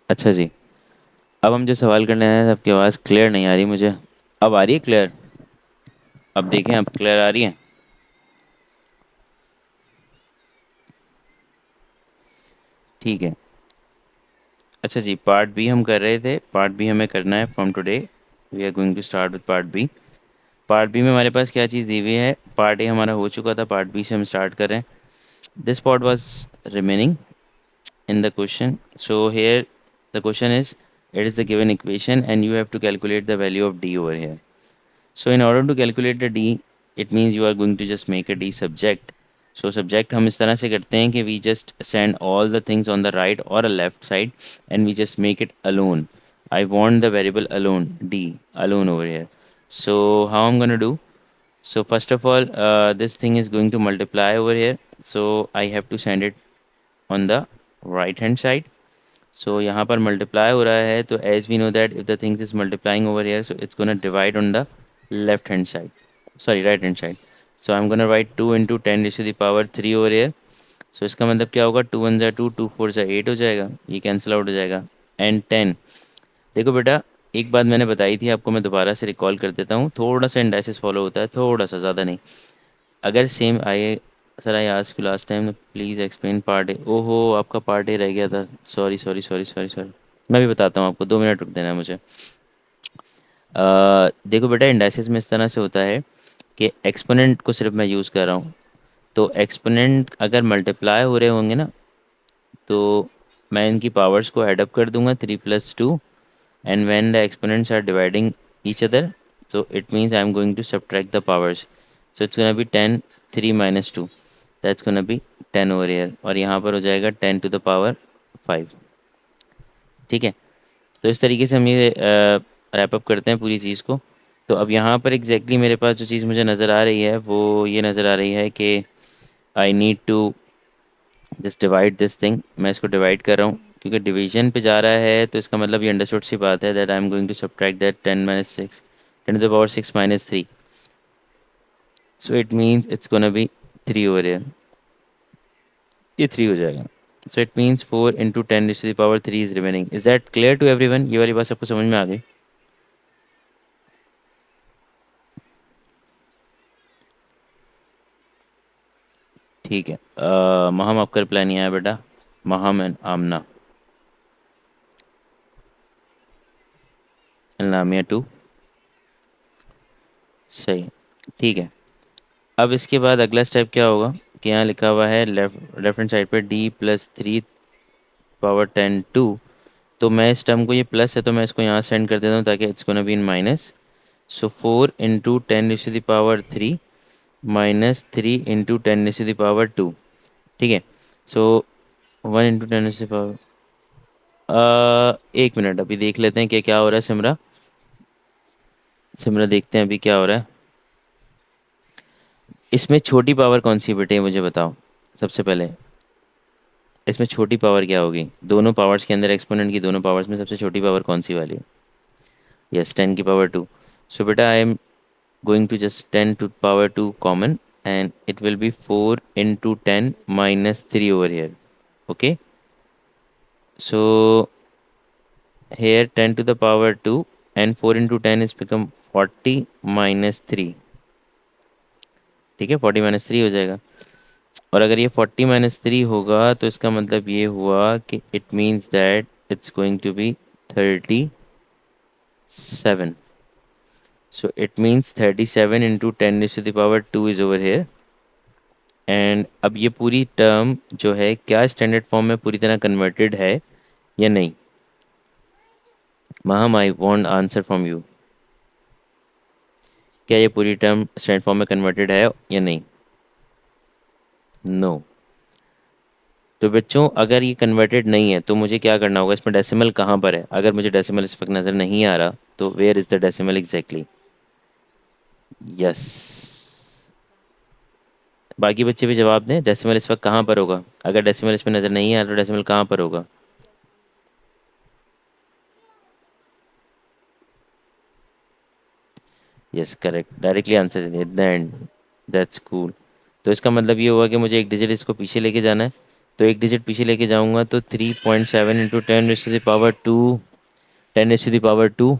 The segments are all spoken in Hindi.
अच्छा जी। अब हम जो सवाल करने आए हैं, आपकी आवाज़ क्लियर नहीं आ रही मुझे। अब आ रही है क्लियर? अब देखें, अब क्लियर आ रही है। ठीक है। अच्छा जी, पार्ट बी हम कर रहे थे। पार्ट बी हमें करना है from today. We are going to start with part B. Part B में हमारे पास क्या चीज़ दी हुई है? पार्ट ए हमारा हो चुका था, पार्ट बी से हम स्टार्ट कर रहे हैं। This part was remaining in the question. So here the question is, it is the given equation and you have to calculate the value of d over here. So in order to calculate the d, it means you are going to just make a d subject. So subject हम इस तरह से करते हैं कि we just send all the things on the right or a left side and we just make it alone. I want the variable alone, d alone over here. So how I'm going to do? So first of all, this thing is going to multiply over here. So I have to send it on the right hand side. So यहाँ पर multiply हो रहा है, तो as we know that if the things is multiplying over here, so it's gonna divide on the left hand side, sorry right hand side. So I'm gonna write 2 into 10 raised to the power 3 over here. So इसका मतलब क्या होगा? 2 1 2, 2 4 8 हो जाएगा, ये कैंसिल आउट हो जाएगा। एंड 10, देखो बेटा, एक बात मैंने बताई थी आपको, मैं दोबारा से रिकॉल कर देता हूँ। थोड़ा सा इंडाइसिस फॉलो होता है, थोड़ा सा, ज़्यादा नहीं। अगर same I, sir I asked you last time, please explain part A. ओहो, आपका पार्ट ए रह गया था। Sorry sorry sorry sorry sorry. मैं भी बताता हूँ आपको, 2 मिनट रुक देना है मुझे। देखो बेटा, इंडाइसिस में इस तरह से होता है कि एक्सपोनेंट को सिर्फ मैं यूज़ कर रहा हूँ। तो एक्सपोनेंट अगर मल्टीप्लाई हो रहे होंगे ना, तो मैं इनकी पावर्स को ऐड अप कर दूंगा, 3 + 2। And when the exponents are dividing each other, so it means I'm going to subtract the powers. So it's gonna be 10, 3 minus 2. That's gonna be 10 over here. और यहाँ पर हो जाएगा 10 to the power 5। ठीक है। तो इस तरीके से हम ये रैप अप करते हैं पूरी चीज़ को। तो अब यहाँ पर एग्जैक्टली मेरे पास जो चीज़ मुझे नज़र आ रही है वो ये नज़र आ रही है कि I need to just divide this thing. मैं इसको डिवाइड कर रहा हूँ क्योंकि डिवीजन पे जा रहा है, तो इसका मतलब ये अंडरस्टूड सी बात है that I am going to subtract that 10 - 6, 10 to the power 6 - 3। So it means it's gonna be 3 over here. ये 3 हो जाएगा। So it means 4 into 10 raised to the power 3 is remaining. Is that clear to everyone? ये वाली बात सबको समझ में आ गई? ठीक है। महम, आपका रिप्लाई नहीं आया बेटा। महम एंड आमना। अलनामिया 2। सही। ठीक है। अब इसके बाद अगला स्टेप क्या होगा कि यहाँ लिखा हुआ है लेफ्ट लेफ्ट हैंड साइड पे d + 3 ^ 10 2। तो मैं इस टर्म को, ये प्लस है तो मैं इसको यहाँ सेंड कर देता हूँ ताकि it's gonna be in minus. So 4 into 10 raised to the power 3 -3 × 10 raised to the power 2। ठीक है। सो 1 × 10 raised to the power, एक मिनट, अभी देख लेते हैं कि क्या हो रहा है। सिमरा, सिमरा देखते हैं अभी क्या हो रहा है। इसमें छोटी पावर कौन सी है बेटे, मुझे बताओ सबसे पहले। इसमें छोटी पावर क्या होगी? दोनों पावर्स के अंदर, एक्सपोनेंट की दोनों पावर्स में सबसे छोटी पावर कौन सी वाली है? यस, 10 की पावर 2। सो बेटा I am going to just 10 to the power 2 common, and it will be 4 into 10 - 3 over here. Okay, so here 10 to the power 2 and 4 into 10 is become 40 minus 3। ठीक है, 40 - 3 हो जाएगा। और अगर ये 40 - 3 होगा तो इसका मतलब ये हुआ कि it means that it's going to be 37। So it means 37 into 10 raised to the power 2 is over here. And अब ये पूरी टर्म जो है क्या स्टैंडर्ड फॉर्म में पूरी तरह कन्वर्टेड है या नहीं? Maham, I want answer from you. क्या ये पूरी टर्म स्टैंडर्ड फॉर्म में कन्वर्टेड है या नहीं? नो। तो बच्चों, अगर ये कन्वर्टेड नहीं है तो मुझे क्या करना होगा? इसमें डेसिमल कहाँ पर है? अगर मुझे डेसिमल इस वक्त नज़र नहीं आ रहा तो where is the decimal exactly? Yes. बाकी बच्चे भी जवाब दें, डेसिमल इस वक्त कहाँ पर होगा? अगर डेसिमल इसमें नज़र नहीं आ रहा तो डेसिमल कहाँ पर होगा? Yes, correct, directly answer they the end. That's cool. तो इसका मतलब ये हुआ कि मुझे एक डिजिट इसको पीछे लेके जाना है। तो एक डिजिट पीछे लेके जाऊंगा तो 3.7 into 10 to the power 2, 10 to the power 2,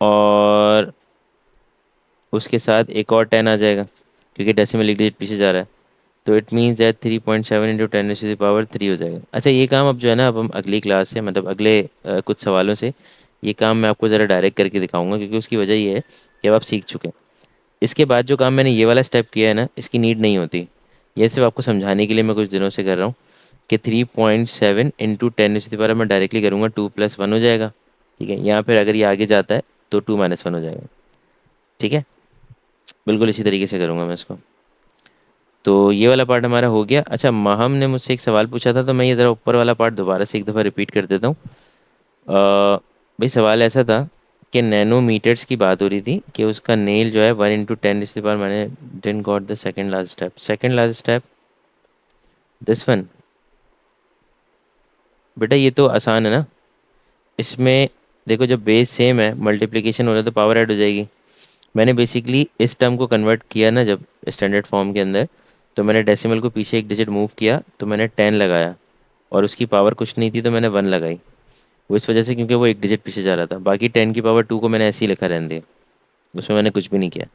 और उसके साथ एक और 10 आ जाएगा क्योंकि डेसिमल एक डिजिट पीछे जा रहा है। तो it means that 3.7 into 10 to the power 3 हो जाएगा। अच्छा ये काम अब जो है ना, अब हम अगली क्लास से, मतलब अगले कुछ सवालों से ये काम मैं आपको ज़रा डायरेक्ट करके दिखाऊंगा, क्योंकि उसकी वजह ये है कि अब आप सीख चुके हैं। इसके बाद जो काम मैंने ये वाला स्टेप किया है ना, इसकी नीड नहीं होती। ये सिर्फ आपको समझाने के लिए मैं कुछ दिनों से कर रहा हूँ कि 3.7 इंटू 10 मैं डायरेक्टली करूँगा, 2+1 हो जाएगा। ठीक है, यहाँ फिर अगर ये आगे जाता है तो 2 - 1 हो जाएगा। ठीक है, बिल्कुल इसी तरीके से करूँगा मैं इसको। तो ये वाला पार्ट हमारा हो गया। अच्छा, माहम ने मुझसे एक सवाल पूछा था, तो मैं ये ज़रा ऊपर वाला पार्ट दोबारा से एक दफ़ा रिपीट कर देता हूँ। भाई सवाल ऐसा था कि नैनोमीटर्स की बात हो रही थी कि उसका नेल जो है 1 इंटू 10 इस बार मैंने didn't got the second last step, second last step, this one. बेटा ये तो आसान है ना, इसमें देखो जब बेस सेम है, मल्टीप्लिकेशन हो रहा है तो पावर ऐड हो जाएगी। मैंने बेसिकली इस टर्म को कन्वर्ट किया ना जब स्टैंडर्ड फॉर्म के अंदर, तो मैंने डेसिमल को पीछे एक डिजिट मूव किया तो मैंने 10 लगाया, और उसकी पावर कुछ नहीं थी तो मैंने 1 लगाई। वो इस वजह से क्योंकि वो एक डिजिट पीछे जा रहा था। बाकी 10 की पावर 2 को मैंने ऐसे ही लिखा रहने दिया, उसमें मैंने कुछ भी नहीं किया।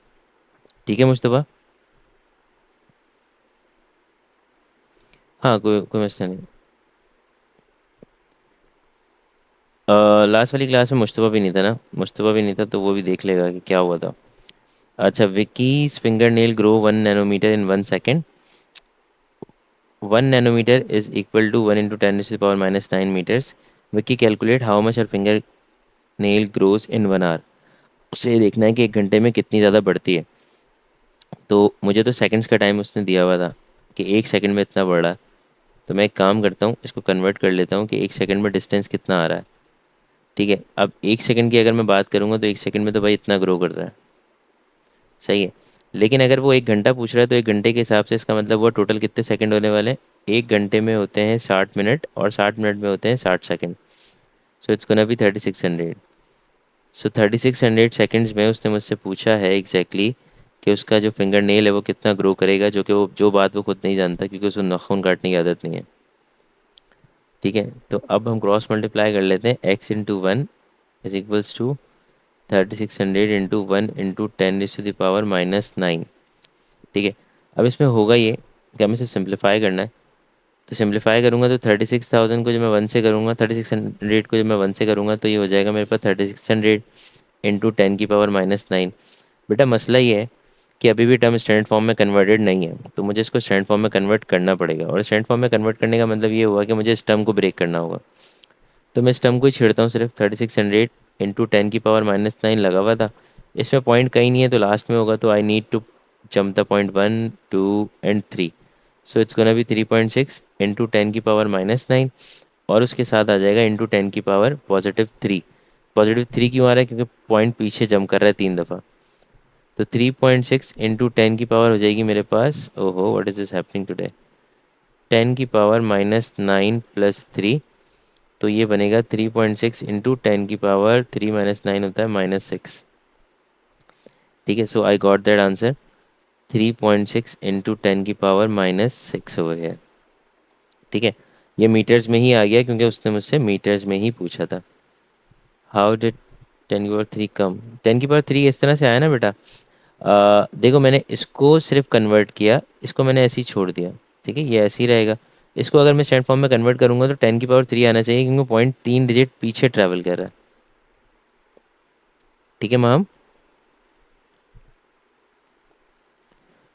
ठीक है मुस्तफ़ा? हाँ, कोई कोई मसला नहीं। लास्ट वाली क्लास में मुस्तफ़ा भी नहीं था ना, मुस्तफ़ा भी नहीं था तो वो भी देख लेगा कि क्या हुआ था। अच्छा, Vicky's finger nail grow 1 nanometer in 1 second. 1 nanometer is equal to 1 into 10 to the power -9 meters. Vicky calculate how much her finger nail grows in 1 hour. उसे देखना है कि 1 घंटे में कितनी ज़्यादा बढ़ती है। तो मुझे तो सेकंड्स का टाइम उसने दिया हुआ था कि 1 सेकंड में इतना बढ़ रहा है। तो मैं एक काम करता हूँ, इसको कन्वर्ट कर लेता हूँ कि 1 सेकंड में डिस्टेंस कितना आ रहा है। ठीक है, अब 1 सेकंड की अगर मैं बात करूँगा तो 1 सेकंड में तो भाई इतना ग्रो कर रहा है। सही है। लेकिन अगर वो 1 घंटा पूछ रहा है तो 1 घंटे के हिसाब से इसका मतलब वो टोटल कितने सेकंड होने वाले हैं। 1 घंटे में होते हैं 60 मिनट, और 60 मिनट में होते हैं 60 second. So it's gonna B 3600। So 3600 seconds में उसने मुझसे पूछा है एग्जैक्टली कि उसका जो फिंगर नेल है वो कितना ग्रो करेगा, जो कि वो जो बात वो खुद नहीं जानता क्योंकि उसको नाखून काटने की आदत नहीं है। ठीक है, तो अब हम क्रॉस मल्टीप्लाई कर लेते हैं। x into 1 is equals to 3600 into 1 into 10 to the power -9। ठीक है, अब इसमें होगा ये कि हमें सिर्फ सिंप्लीफाई करना है। तो सिंप्लीफाई करूंगा तो 36,000 को जब मैं 1 से करूँगा, 3600 को जब मैं 1 से करूँगा तो ये हो जाएगा मेरे पास 3600 इंटू 10 की पावर -9। बेटा मसला ये है कि अभी भी टर्म स्टैंडर्ड फॉर्म में कन्वर्टेड नहीं है, तो मुझे इसको स्टैंडर्ड फॉर्म में कन्वर्ट करना पड़ेगा, और स्टैंडर्ड फॉर्म में कन्वर्ट करने का मतलब ये हुआ कि मुझे इस टर्म को ब्रेक करना होगा। तो मैं इस टर्म को ही छेड़ता हूँ, सिर्फ 3600 इंटू 10 की पावर -9 लगा हुआ था। इसमें पॉइंट कहीं नहीं है तो लास्ट में होगा, तो I need to jump the point 1, 2 and 3। So it's gonna be 3.6 into 10 की पावर -9, और उसके साथ आ जाएगा इंटू 10 की पावर +3। +3 क्यों आ रहा है? क्योंकि पॉइंट पीछे जंप कर रहा है 3 दफ़ा। तो 3.6 इंटू 10 की पावर हो जाएगी मेरे पास, ओहो what is this happening today, 10 की पावर -9 + 3। तो ये बनेगा 3.6 इंटू 10 की पावर 3 - 9 होता है -6। ठीक है, so I got that answer, 3.6 into 10 की पावर -6 ओवर है। ठीक है, ये मीटर्स में ही आ गया क्योंकि उसने मुझसे मीटर्स में ही पूछा था। हाउ डिड 10 की पावर 3 कम? 10 की पावर 3 इस तरह से आया ना बेटा। देखो मैंने इसको सिर्फ कन्वर्ट किया, इसको मैंने ऐसे ही छोड़ दिया। ठीक है, ये ऐसे ही रहेगा। इसको अगर मैं स्टैंड फॉर्म में कन्वर्ट करूंगा तो 10 की पावर 3 आना चाहिए, क्योंकि पॉइंट 3 डिजिट पीछे ट्रैवल कर रहा है। ठीक है ma'am,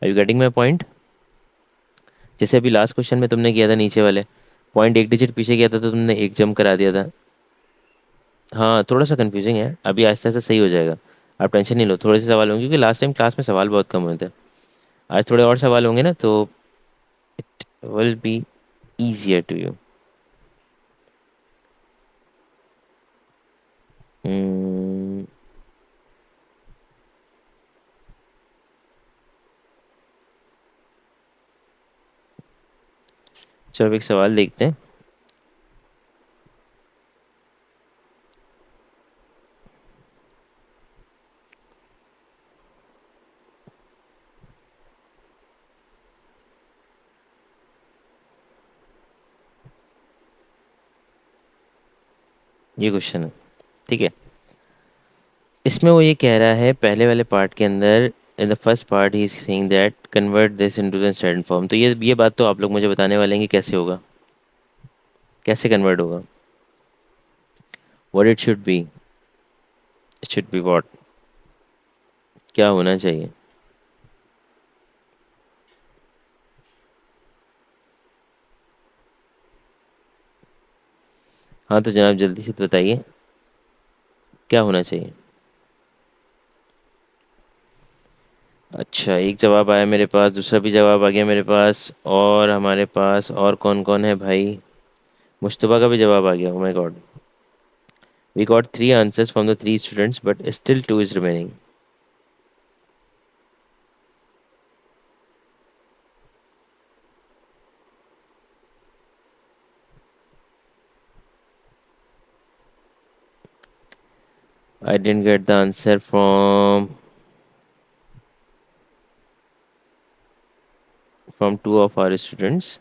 are you getting my point? जैसे अभी लास्ट क्वेश्चन में तुमने किया था नीचे वाले, पॉइंट एक डिजिट पीछे किया था तो तुमने एक जंप करा दिया था। हाँ थोड़ा सा कंफ्यूजिंग है, अभी आहिस्ता आहिस्ता सही हो जाएगा। आप टेंशन नहीं लो, थोड़े से सवाल होंगे क्योंकि लास्ट टाइम क्लास में सवाल बहुत कम हुए थे। आज थोड़े और सवाल होंगे ना, तो it will be easier to you. चलो अब एक सवाल देखते हैं। ये क्वेश्चन है। ठीक है। इसमें वो ये कह रहा है पहले वाले पार्ट के अंदर, in the first part he is saying that convert this into the standard form. तो ये बात तो आप लोग मुझे बताने वाले हैं कि कैसे होगा, कैसे कन्वर्ट होगा। What it should be, it should be what, क्या होना चाहिए। हाँ तो जनाब जल्दी से बताइए क्या होना चाहिए। अच्छा, एक जवाब आया मेरे पास, दूसरा भी जवाब आ गया मेरे पास, और हमारे पास और कौन कौन है भाई। मुश्तबा का भी जवाब आ गया। Oh my god, we got three answers from the three students but still two is remaining. I didn't get the answer from two of our students.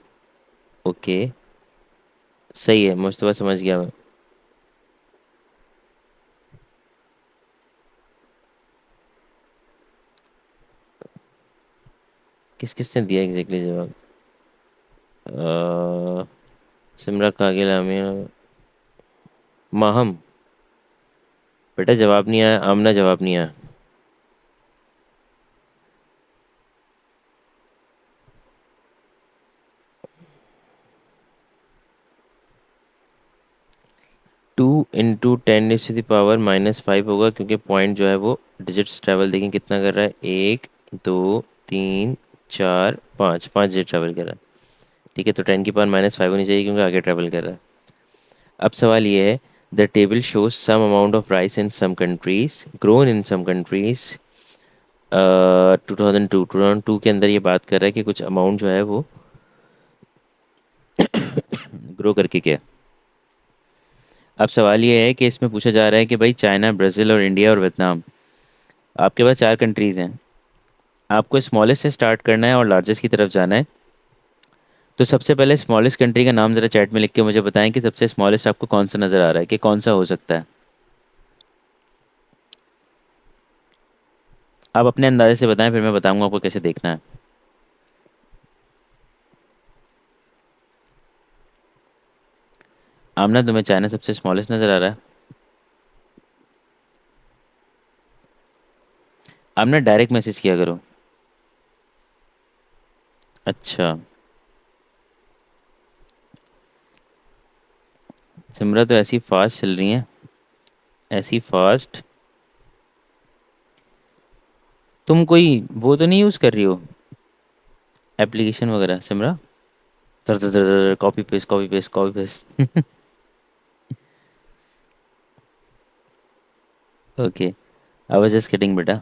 Okay, सही है मुश्तबा, समझ गया मैं। किस किस ने दिया एग्जैक्टली जवाब। अह, सिमरा, कागिल, आमिर, माहम। बेटा जवाब नहीं आया, आमना जवाब नहीं आया। 2 × 10⁻⁵ होगा, क्योंकि पॉइंट जो है वो डिजिट्स ट्रैवल, देखें कितना कर रहा है, 1 2 3 4 5, 5 डिजिट ट्रैवल कर रहा है। ठीक है, तो 10⁻⁵ होनी चाहिए क्योंकि आगे ट्रैवल कर रहा है। अब सवाल ये है, the table shows some amount of rice in some countries, grown in some countries. 2002 के अंदर ये बात कर रहा है कि कुछ अमाउंट जो है वो ग्रो करके क्या। अब सवाल ये है कि इसमें पूछा जा रहा है कि भाई चाइना, ब्राज़ील और इंडिया और वियतनाम, आपके पास चार कंट्रीज़ हैं। आपको स्मॉलेस्ट से स्टार्ट करना है और लार्जेस्ट की तरफ जाना है। तो सबसे पहले स्मॉलेस्ट कंट्री का नाम ज़रा चैट में लिख के मुझे बताएं कि सबसे स्मॉलेस्ट आपको कौन सा नज़र आ रहा है, कि कौन सा हो सकता है। आप अपने अंदाजे से बताएं, फिर मैं बताऊंगा आपको कैसे देखना है। आमना, तुम्हें चाइना सबसे स्मॉलेस्ट नज़र आ रहा है। आमना डायरेक्ट मैसेज किया करो। अच्छा, सिमरा तो ऐसी फास्ट चल रही है, ऐसी फास्ट। तुम कोई वो तो नहीं यूज़ कर रही हो, एप्लीकेशन वगैरह सिमरा। तर तर तर, copy paste copy paste copy paste. Okay, I was just kidding बेटा।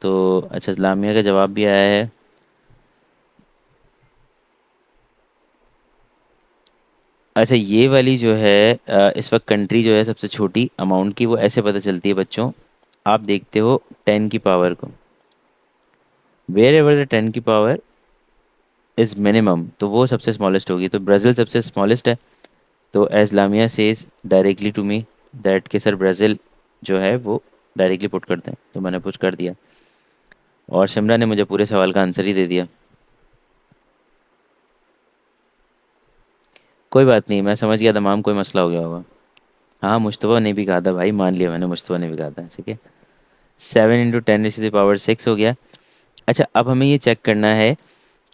तो अच्छा, लामिया का जवाब भी आया है। अच्छा, ये वाली जो है इस वक्त कंट्री जो है सबसे छोटी अमाउंट की, वो ऐसे पता चलती है बच्चों। आप देखते हो 10 की पावर को, वेयर एवर द 10 की पावर इज मिनिमम, तो वो सबसे स्मॉलेस्ट होगी। तो ब्राज़ील सबसे स्मॉलेस्ट है। तो as Lamia says directly to me that के सर ब्राज़ील जो है वो डायरेक्टली पुट कर दें, तो मैंने पुट कर दिया। और शिमला ने मुझे पूरे सवाल का आंसर ही दे दिया। कोई बात नहीं, मैं समझ गया, तमाम कोई मसला हो गया होगा। हाँ, मुश्तबा ने भी कहा था भाई, मान लिया मैंने, मुश्तबा ने भी कहा था। ठीक है, 7 × 10⁻⁶ हो गया। अच्छा, अब हमें ये चेक करना है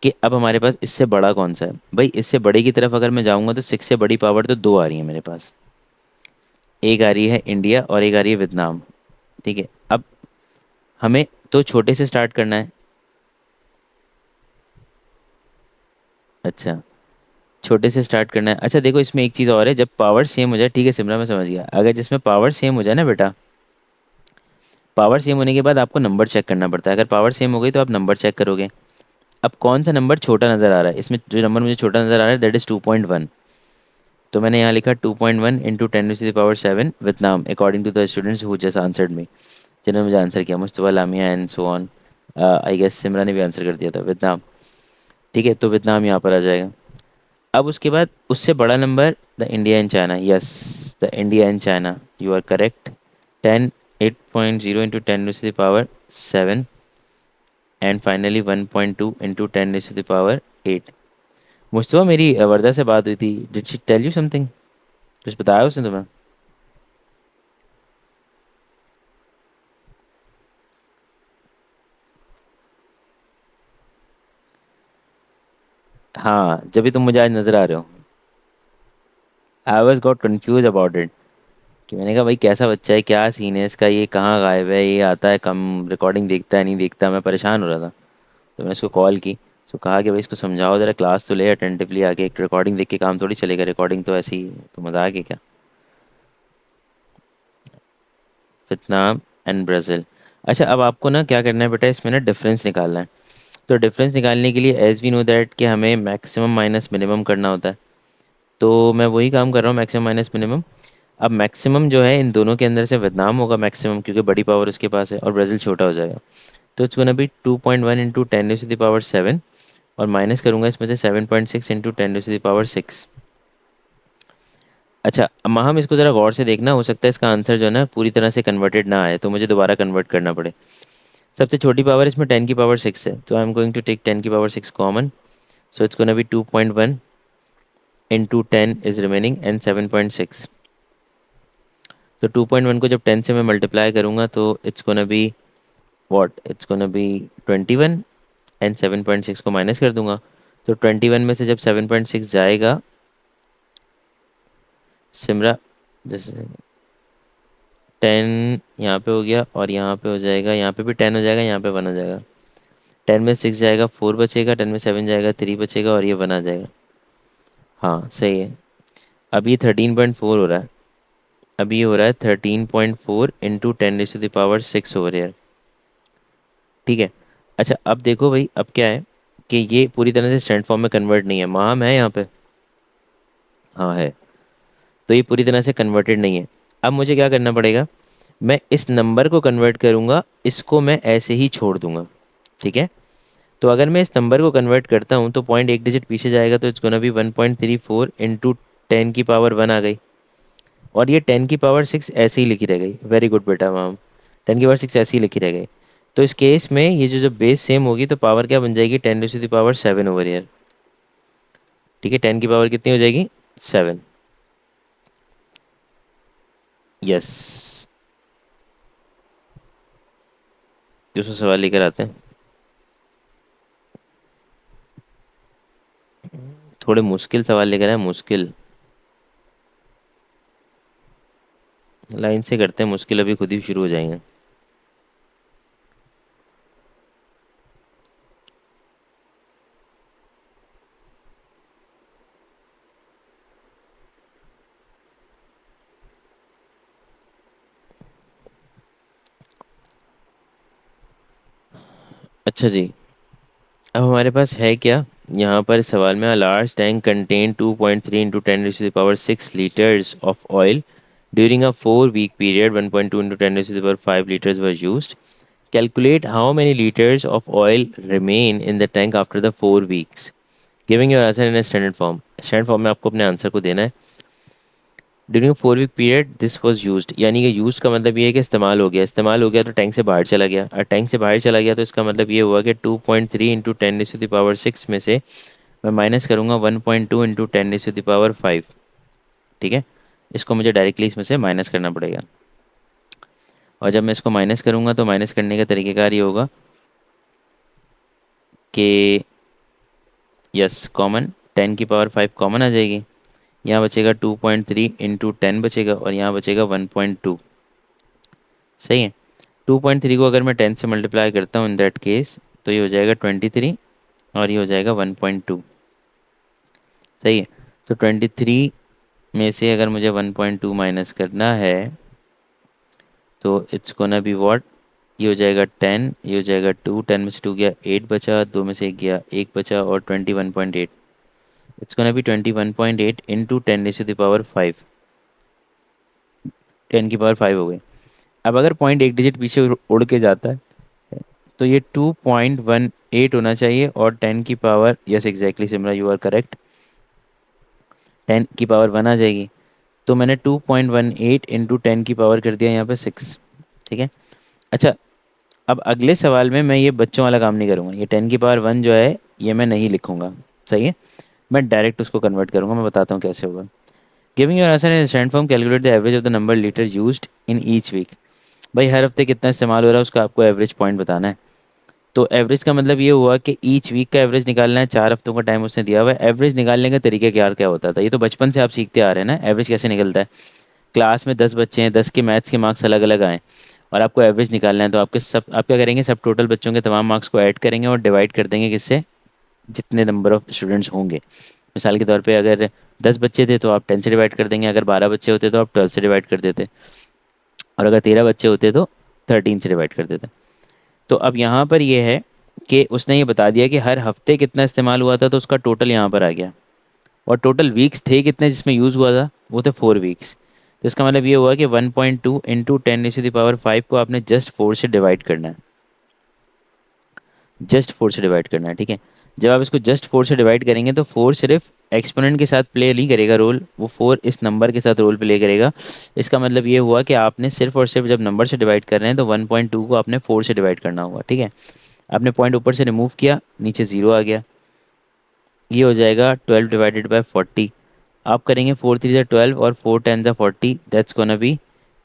कि अब हमारे पास इससे बड़ा कौन सा है। भाई इससे बड़े की तरफ अगर मैं जाऊंगा तो 6 से बड़ी पावर तो दो आ रही है मेरे पास। एक आ रही है इंडिया और एक आ रही है वियतनाम। ठीक है, अब हमें तो छोटे से स्टार्ट करना है। अच्छा, छोटे से स्टार्ट करना है। अच्छा देखो, इसमें एक चीज़ और है, जब पावर सेम हो जाए, ठीक है सिमरा मैं समझ गया, अगर जिसमें पावर सेम हो जाए ना बेटा, पावर सेम होने के बाद आपको नंबर चेक करना पड़ता है। अगर पावर सेम हो गई तो आप नंबर चेक करोगे। अब कौन सा नंबर छोटा नज़र आ रहा है, इसमें जो नंबर मुझे छोटा नज़र आ रहा है दैट इज़ 2.1। तो मैंने यहाँ लिखा 2.1 into 10⁻⁷ Vietnam, according to the students who just answered me, जिन्होंने मुझे आंसर किया, Mustafa, Lamia and so on. I guess Simra ने भी आंसर कर दिया था, वियतनाम। ठीक है, तो वियतनाम यहाँ पर आ जाएगा। अब उसके बाद उससे बड़ा number the India and China, yes, the India and China, you are correct. 10, 8.0 इंटू 10 to the power 7, and finally 1.2 इंटू 10 to the power 8। मुस्तफा, मेरी वर्दा से बात हुई थी, did she tell you something? कुछ बताया उसने तुम्हें? हाँ, जब भी तुम मुझे आज नजर आ रहे हो। I was got confuse about it, कि मैंने कहा भाई कैसा बच्चा है, क्या सीन है इसका, ये कहाँ गायब है, ये आता है कम, रिकॉर्डिंग देखता है नहीं देखता, मैं परेशान हो रहा था। तो मैंने उसको कॉल की, उसको कहा कि भाई इसको समझाओ जरा, क्लास तो ले अटेंटिवली आके, एक रिकॉर्डिंग देख के काम थोड़ी चलेगा, रिकॉर्डिंग तो ऐसी, तो मजाक है क्या। Vietnam and Brazil. अच्छा, अब आपको ना क्या करना है बेटा, इसमें ना डिफरेंस निकालना है। तो डिफरेंस निकालने के लिए एज वी नो दैट कि हमें मैक्सिमम माइनस मिनिमम करना होता है। तो मैं वही काम कर रहा हूँ, मैक्सिमम माइनस मिनिमम। अब मैक्सिमम जो है इन दोनों के अंदर से वियतनाम होगा मैक्सिमम, क्योंकि बड़ी पावर उसके पास है, और ब्राज़ील छोटा हो जाएगा। तो it's gonna be 2.1 into 10 to the power 7, और माइनस करूंगा इसमें से 7.6 इंटू 10 to the power 6। अच्छा, अब हम इसको ज़रा गौर से देखना, हो सकता है इसका आंसर जो है ना पूरी तरह से कन्वर्टेड ना आए, तो मुझे दोबारा कन्वर्ट करना पड़े। सबसे छोटी पावर इसमें 10 की पावर 6 है, तो I am going to take 10 की power 6 common. So it's gonna be 2.1 into 10 is remaining and 7.6। तो 2.1 को जब 10 से मैं मल्टीप्लाई करूंगा तो it's gonna be what, it's gonna B 21, and 7.6 को माइनस कर दूंगा। तो 21 में से जब 7.6 जाएगा, सिमरा, जैसे 10 यहाँ पे हो गया, और यहाँ पे हो जाएगा, यहाँ पे भी 10 हो जाएगा, यहाँ पे 1 हो जाएगा। 10 में 6 जाएगा, 4 बचेगा, 10 में 7 जाएगा, 3 बचेगा, और ये 1 आ जाएगा। हाँ सही है। अब ये 13.4 हो रहा है। अब ये हो रहा है 13.4 into 10 to the power 6 over here। ठीक है। अच्छा, अब देखो भाई, अब क्या है कि ये पूरी तरह से स्टैंड फॉर्म में कन्वर्ट नहीं है, माम है यहाँ पे। हाँ है। तो ये पूरी तरह से कन्वर्टेड नहीं है। अब मुझे क्या करना पड़ेगा, मैं इस नंबर को कन्वर्ट करूंगा, इसको मैं ऐसे ही छोड़ दूंगा। ठीक है। तो अगर मैं इस नंबर को कन्वर्ट करता हूँ तो पॉइंट एक डिजिट पीछे जाएगा, तो इट्स गोना बी 1.34 इंटू 10 की पावर 1 आ गई। और ये 10 की पावर 6 ऐसे ही लिखी रह गई, वेरी गुड बेटा मैम। 10 की पावर 6 ऐसे ही लिखी रह गई। तो इस केस में ये जो जो बेस सेम होगी, तो पावर क्या बन जाएगी, 10 to the power 7 over year. ठीक है, 10 की पावर कितनी हो जाएगी, 7। यस। दूसरा सवाल लेकर आते हैं। थोड़े मुश्किल सवाल लेकर आए, मुश्किल। लाइन से करते हैं, मुश्किल अभी खुद ही शुरू हो जाएंगे। अच्छा जी, अब हमारे पास है क्या, यहाँ पर इस सवाल में, large tank contain 2.3 into 10 to the power 6 liters of oil during a 4 week period, 1.2 into 10 to the power 5 liters was used. Calculate how many liters of oil remain in the tank after the 4 weeks. Giving your answer in a standard form. Standard form में आपको अपने आंसर को देना है। During 4 week period this was used, यानी कि यूज का मतलब ये है कि इस्तेमाल हो गया, इस्तेमाल हो गया तो टैंक से बाहर चला गया, और टैंक से बाहर चला गया तो इसका मतलब ये हुआ कि 2.3 इंटू 10 to the power 6 में से मैं माइनस करूंगा 1.2 इंटू 10 to the power 5। ठीक है। इसको मुझे डायरेक्टली इसमें से माइनस करना पड़ेगा। और जब मैं इसको माइनस करूंगा तो माइनस करने का तरीकेकार ये होगा कि यस कॉमन, 10 की पावर 5 कॉमन आ जाएगी। यहाँ बचेगा 2.3 इंटू 10 बचेगा, और यहाँ बचेगा 1.2। सही है। 2.3 को अगर मैं 10 से मल्टीप्लाई करता हूँ इन दैट केस, तो ये हो जाएगा 23, और ये हो जाएगा 1.2। सही है। तो 23 में से अगर मुझे 1.2 माइनस करना है, तो इट्स गोना बी वॉट, ये हो जाएगा 10, ये हो जाएगा 2, 10 में से 2 गया 8 बचा, 2 में से 1 गया 1 बचा, और 21.8। It's gonna B 21.8 into 10 to the power 5। 10 की पावर 5 हो गई। अब अगर पॉइंट एक डिजिट पीछे उड़ के जाता है, तो ये 2.18 होना चाहिए, और 10 की power, yes exactly Simra, you are correct, 10 की पावर 1 आ जाएगी। तो मैंने 2.18 इंटू 10 की पावर कर दिया यहाँ पे 6। ठीक है। अच्छा, अब अगले सवाल में मैं ये बच्चों वाला काम नहीं करूँगा, ये 10 की पावर 1 जो है ये मैं नहीं लिखूंगा। सही है। मैं डायरेक्ट उसको कन्वर्ट करूँगा, मैं बताता हूँ कैसे होगा। Giving your answer in stand form, calculate the average of the number liter used in each week. भाई हर हफ्ते कितना इस्तेमाल हो रहा है उसका आपको एवरेज पॉइंट बताना है। तो एवरेज का मतलब ये हुआ कि ईच वीक का एवरेज निकालना है, 4 हफ्तों का टाइम उसने दिया हुआ है। एवरेज निकालने का तरीका क्या क्या होता था, ये तो बचपन से आप सीखते आ रहे हैं ना, एवरेज कैसे निकलता है। क्लास में 10 बच्चे हैं, 10 के मैथ्स के मार्क्स अलग अलग आए और आपको एवरेज निकालना है, तो आपके सब आप क्या करेंगे, सब टोटल बच्चों के तमाम मार्क्स को ऐड करेंगे और डिवाइड कर देंगे किससे, जितने नंबर ऑफ स्टूडेंट्स होंगे। मिसाल के तौर पे अगर 10 बच्चे थे तो आप 10 से डिवाइड कर देंगे, अगर 12 बच्चे होते तो आप 12 से डिवाइड कर देते, और अगर 13 बच्चे होते तो 13 से डिवाइड कर देते। तो अब यहाँ पर ये है कि उसने ये बता दिया कि हर हफ्ते कितना इस्तेमाल हुआ था, तो उसका टोटल यहाँ पर आ गया। और टोटल वीक्स थे कितने जिसमें यूज़ हुआ था, वो थे 4 वीक्स। तो इसका मतलब ये हुआ कि 1.2 इंटू 10 की पावर 5 को आपने जस्ट 4 से डिवाइड करना है। जस्ट 4 से डिवाइड करना है, ठीक है। जब आप इसको जस्ट 4 से डिवाइड करेंगे तो 4 सिर्फ एक्सपोनेंट के साथ प्ले नहीं करेगा रोल, वो 4 इस नंबर के साथ रोल प्ले करेगा। इसका मतलब ये हुआ कि आपने सिर्फ और सिर्फ जब नंबर से डिवाइड कर रहे हैं तो 1.2 को आपने 4 से डिवाइड करना होगा, ठीक है। आपने पॉइंट ऊपर से रिमूव किया, नीचे ज़ीरो आ गया। ये हो जाएगा 12 डिवाइडेड बाय 40। आप करेंगे 4 3 ज़ा 12 और 4 10 ज़ा 40, दैट्स गोना बी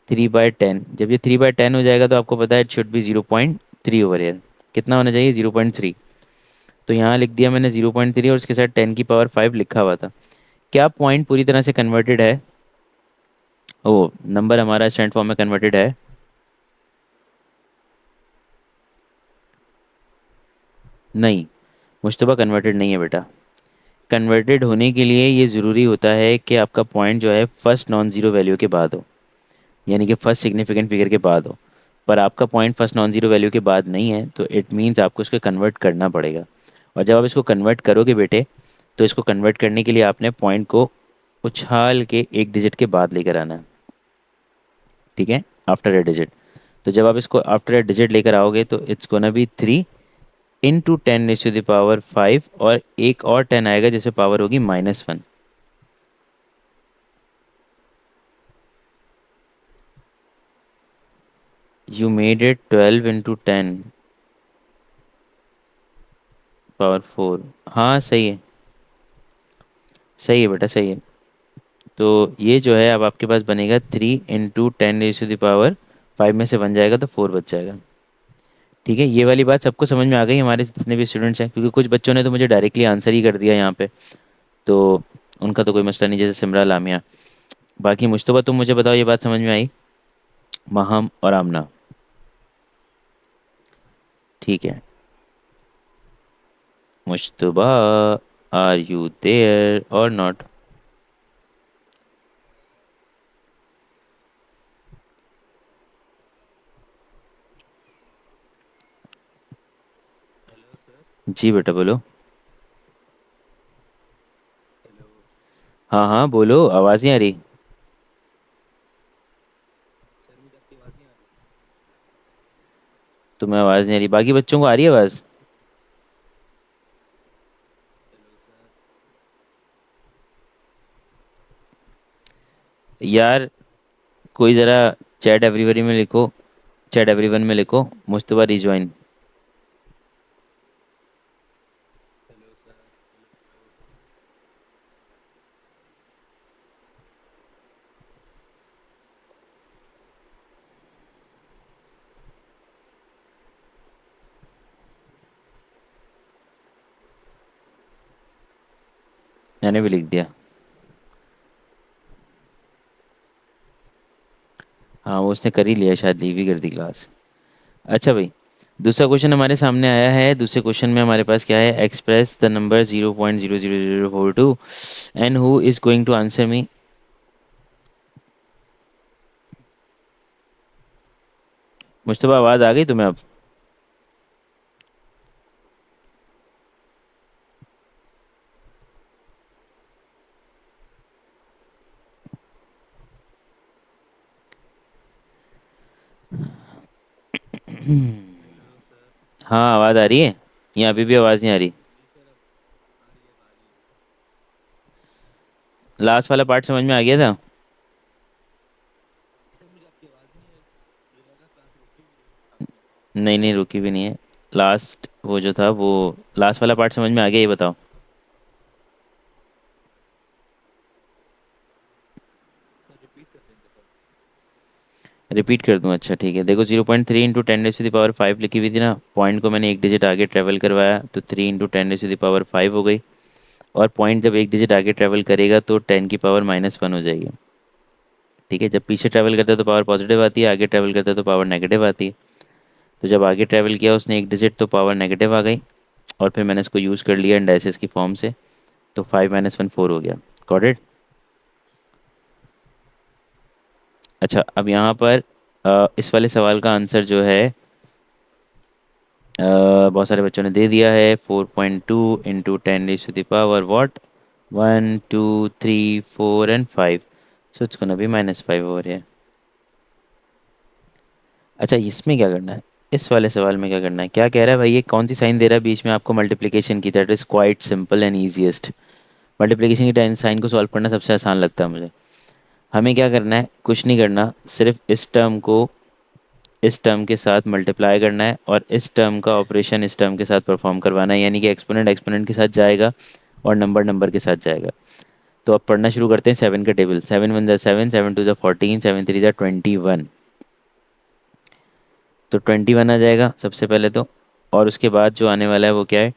3/10। जब ये 3/10 हो जाएगा तो आपको पता है it should be 0.3 over year. कितना होना चाहिए, 0.3। तो यहाँ लिख दिया मैंने 0.3 और उसके साथ 10 की पावर 5 लिखा हुआ था। क्या पॉइंट पूरी तरह से कन्वर्टेड है, ओ नंबर हमारा स्टैंड फॉर्म में कन्वर्टेड है। नहीं, मुश्तबा कन्वर्टेड नहीं है बेटा। कन्वर्टेड होने के लिए ये ज़रूरी होता है कि आपका पॉइंट जो है फर्स्ट नॉन ज़ीरो वैल्यू के बाद हो, यानी कि फर्स्ट सिग्निफिकेंट फिगर के बाद हो। पर आपका point first non zero value के बाद नहीं है, तो इट मीन्स आपको इसको कन्वर्ट करना पड़ेगा। और जब आप इसको कन्वर्ट करोगे बेटे, तो इसको कन्वर्ट करने के लिए आपने पॉइंट को उछाल के एक डिजिट के बाद लेकर आना है, ठीक है, आफ्टर ए डिजिट। तो जब आप इसको आफ्टर ए डिजिट लेकर आओगे तो it's gonna be 3 into 10 to the power 5, और एक और 10 आएगा जिसमें पावर होगी -1। You made it 12 into 10 power 4। हाँ सही है, सही है बेटा, सही है। तो ये जो है अब आपके पास बनेगा 3 इंटू 10 टू द पावर 5, में से 1 जाएगा तो 4 बच जाएगा। ठीक है, ये वाली बात सबको समझ में आ गई हमारे जितने भी स्टूडेंट्स हैं, क्योंकि कुछ बच्चों ने तो मुझे डायरेक्टली आंसर ही कर दिया यहाँ पे। तो उनका तो कोई मसला नहीं, जैसे सिमरा लामिया। बाकी मुश्तबा तुम मुझे बताओ, ये बात समझ में आई, महम और आमना। ठीक है। मुश्तबा, आर यू देयर और नॉट। जी बेटा बोलो। हाँ हाँ बोलो, आवाज़ नहीं आ रही। तुम्हें आवाज़ नहीं आ रही, बाकी बच्चों को आ रही है आवाज़। यार कोई ज़रा चैट एवरीबॉडी में लिखो, चैट एवरीवन में लिखो मुश्तबा रिज्वाइन। मैंने भी लिख दिया। हाँ वो उसने कर ही लिया, शायद लीव ही कर दी क्लास। अच्छा भाई, दूसरा क्वेश्चन हमारे सामने आया है। दूसरे क्वेश्चन में हमारे पास क्या है, express the number 0.00042 and who is going to answer me. Mushtaba आवाज़ आ गई तुम्हें अब। हाँ आवाज़ आ रही है, या अभी भी आवाज़ नहीं आ रही। लास्ट वाला पार्ट समझ में आ गया था। नहीं नहीं, रुकी भी नहीं है। लास्ट वो जो था वो, लास्ट वाला पार्ट समझ में आ गया, ये बताओ। रिपीट कर दूं? अच्छा ठीक है, देखो 0.3 into ten raise to the power 5 लिखी हुई थी ना, पॉइंट को मैंने एक डिजिट आगे ट्रेवल करवाया तो 3 into 10 raise to the power 5 हो गई। और पॉइंट जब एक डिजिट आगे ट्रेवल करेगा तो 10 की पावर -1 हो जाएगी। ठीक है, जब पीछे ट्रेवल करता है तो पावर पॉजिटिव आती है, आगे ट्रेवल करता है तो पावर नेगेटिव आती है। तो जब आगे ट्रेवल किया उसने एक डिजिट तो पावर नेगेटिव आ गई, और फिर मैंने इसको यूज़ कर लिया इंडाइसिस की फॉर्म से, तो 5 - 1 4 हो गया। Got it? अच्छा, अब यहाँ पर इस वाले सवाल का आंसर जो है, बहुत सारे बच्चों ने दे दिया है। 4.2 into 10 raise to the power what, 1 2 3 4 and 5, so it's gonna be -5 over है। अच्छा, इसमें क्या करना है? इस वाले सवाल में क्या करना है? क्या कह रहा है भाई, ये कौन सी साइन दे रहा है बीच में आपको? मल्टीप्लिकेशन की। That is quite simple and easiest. Multiplication की साइन को सॉल्व करना सबसे आसान लगता है मुझे। हमें क्या करना है? कुछ नहीं करना, सिर्फ इस टर्म को इस टर्म के साथ मल्टीप्लाई करना है, और इस टर्म का ऑपरेशन इस टर्म के साथ परफॉर्म करवाना है, यानी कि एक्सपोनेंट एक्सपोनेंट के साथ जाएगा और नंबर नंबर के साथ जाएगा। तो अब पढ़ना शुरू करते हैं सेवन का टेबल। 7 × 1 = 7, 7 × 2 = 14, 7 × 3 = 21। तो 21 आ जाएगा सबसे पहले तो। और उसके बाद जो आने वाला है वो क्या है?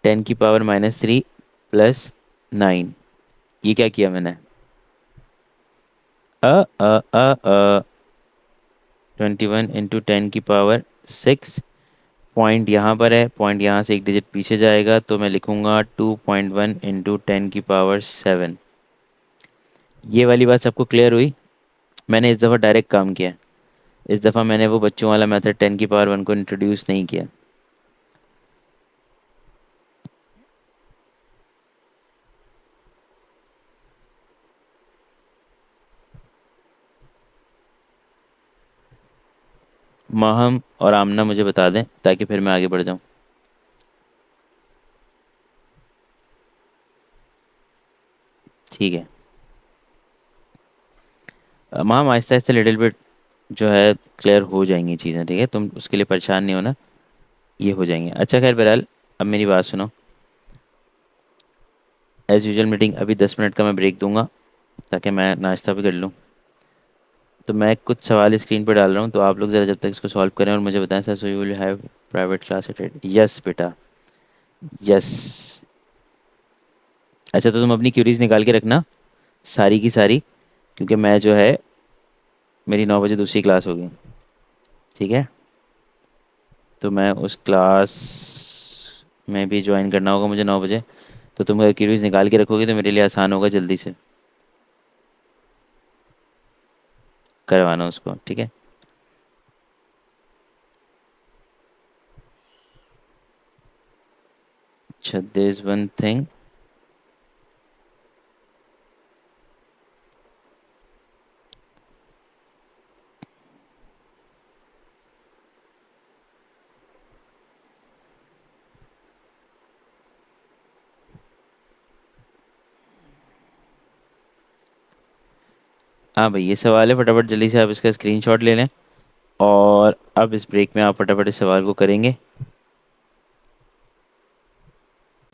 10 की पावर -3 प्लस 9। ये क्या किया मैंने? अ अ अ अ 21 × 10 की पावर 6। पॉइंट यहाँ पर है, पॉइंट यहाँ से एक डिजिट पीछे जाएगा तो मैं लिखूंगा 2.1 × 10 की पावर 7। ये वाली बात सबको क्लियर हुई? मैंने इस दफ़ा डायरेक्ट काम किया। इस दफ़ा मैंने वो बच्चों वाला मेथड 10 की पावर 1 को इंट्रोड्यूस नहीं किया। माहम और आमना मुझे बता दें ताकि फिर मैं आगे बढ़ जाऊँ। ठीक है। माहम, आहिस्ता आहिस्ता लिटिल बिट जो है क्लियर हो जाएंगी चीज़ें, ठीक है? तुम उसके लिए परेशान नहीं होना, ये हो जाएंगे। अच्छा खैर बहरहाल, अब मेरी बात सुनो। एज़ यूजल मीटिंग अभी 10 मिनट का मैं ब्रेक दूंगा ताकि मैं नाश्ता भी कर लूँ। तो मैं कुछ सवाल स्क्रीन पर डाल रहा हूँ, तो आप लोग ज़रा जब तक इसको सॉल्व करें और मुझे बताएं। Sir, so you will have private class at 8? Yes बेटा, यस। अच्छा, तो तुम अपनी क्यूरीज निकाल के रखना, सारी की सारी, क्योंकि मैं जो है, मेरी 9 बजे दूसरी क्लास होगी। ठीक है? तो मैं उस क्लास में भी ज्वाइन करना होगा मुझे 9 बजे। तो तुम अगर क्यूरीज निकाल के रखोगे तो मेरे लिए आसान होगा जल्दी से करवाना उसको, ठीक है? अच्छा, देयर इज वन थिंग। हाँ भाई, ये सवाल है, फटाफट जल्दी से आप इसका स्क्रीनशॉट ले लें। और अब इस ब्रेक में आप फटाफट इस सवाल को करेंगे।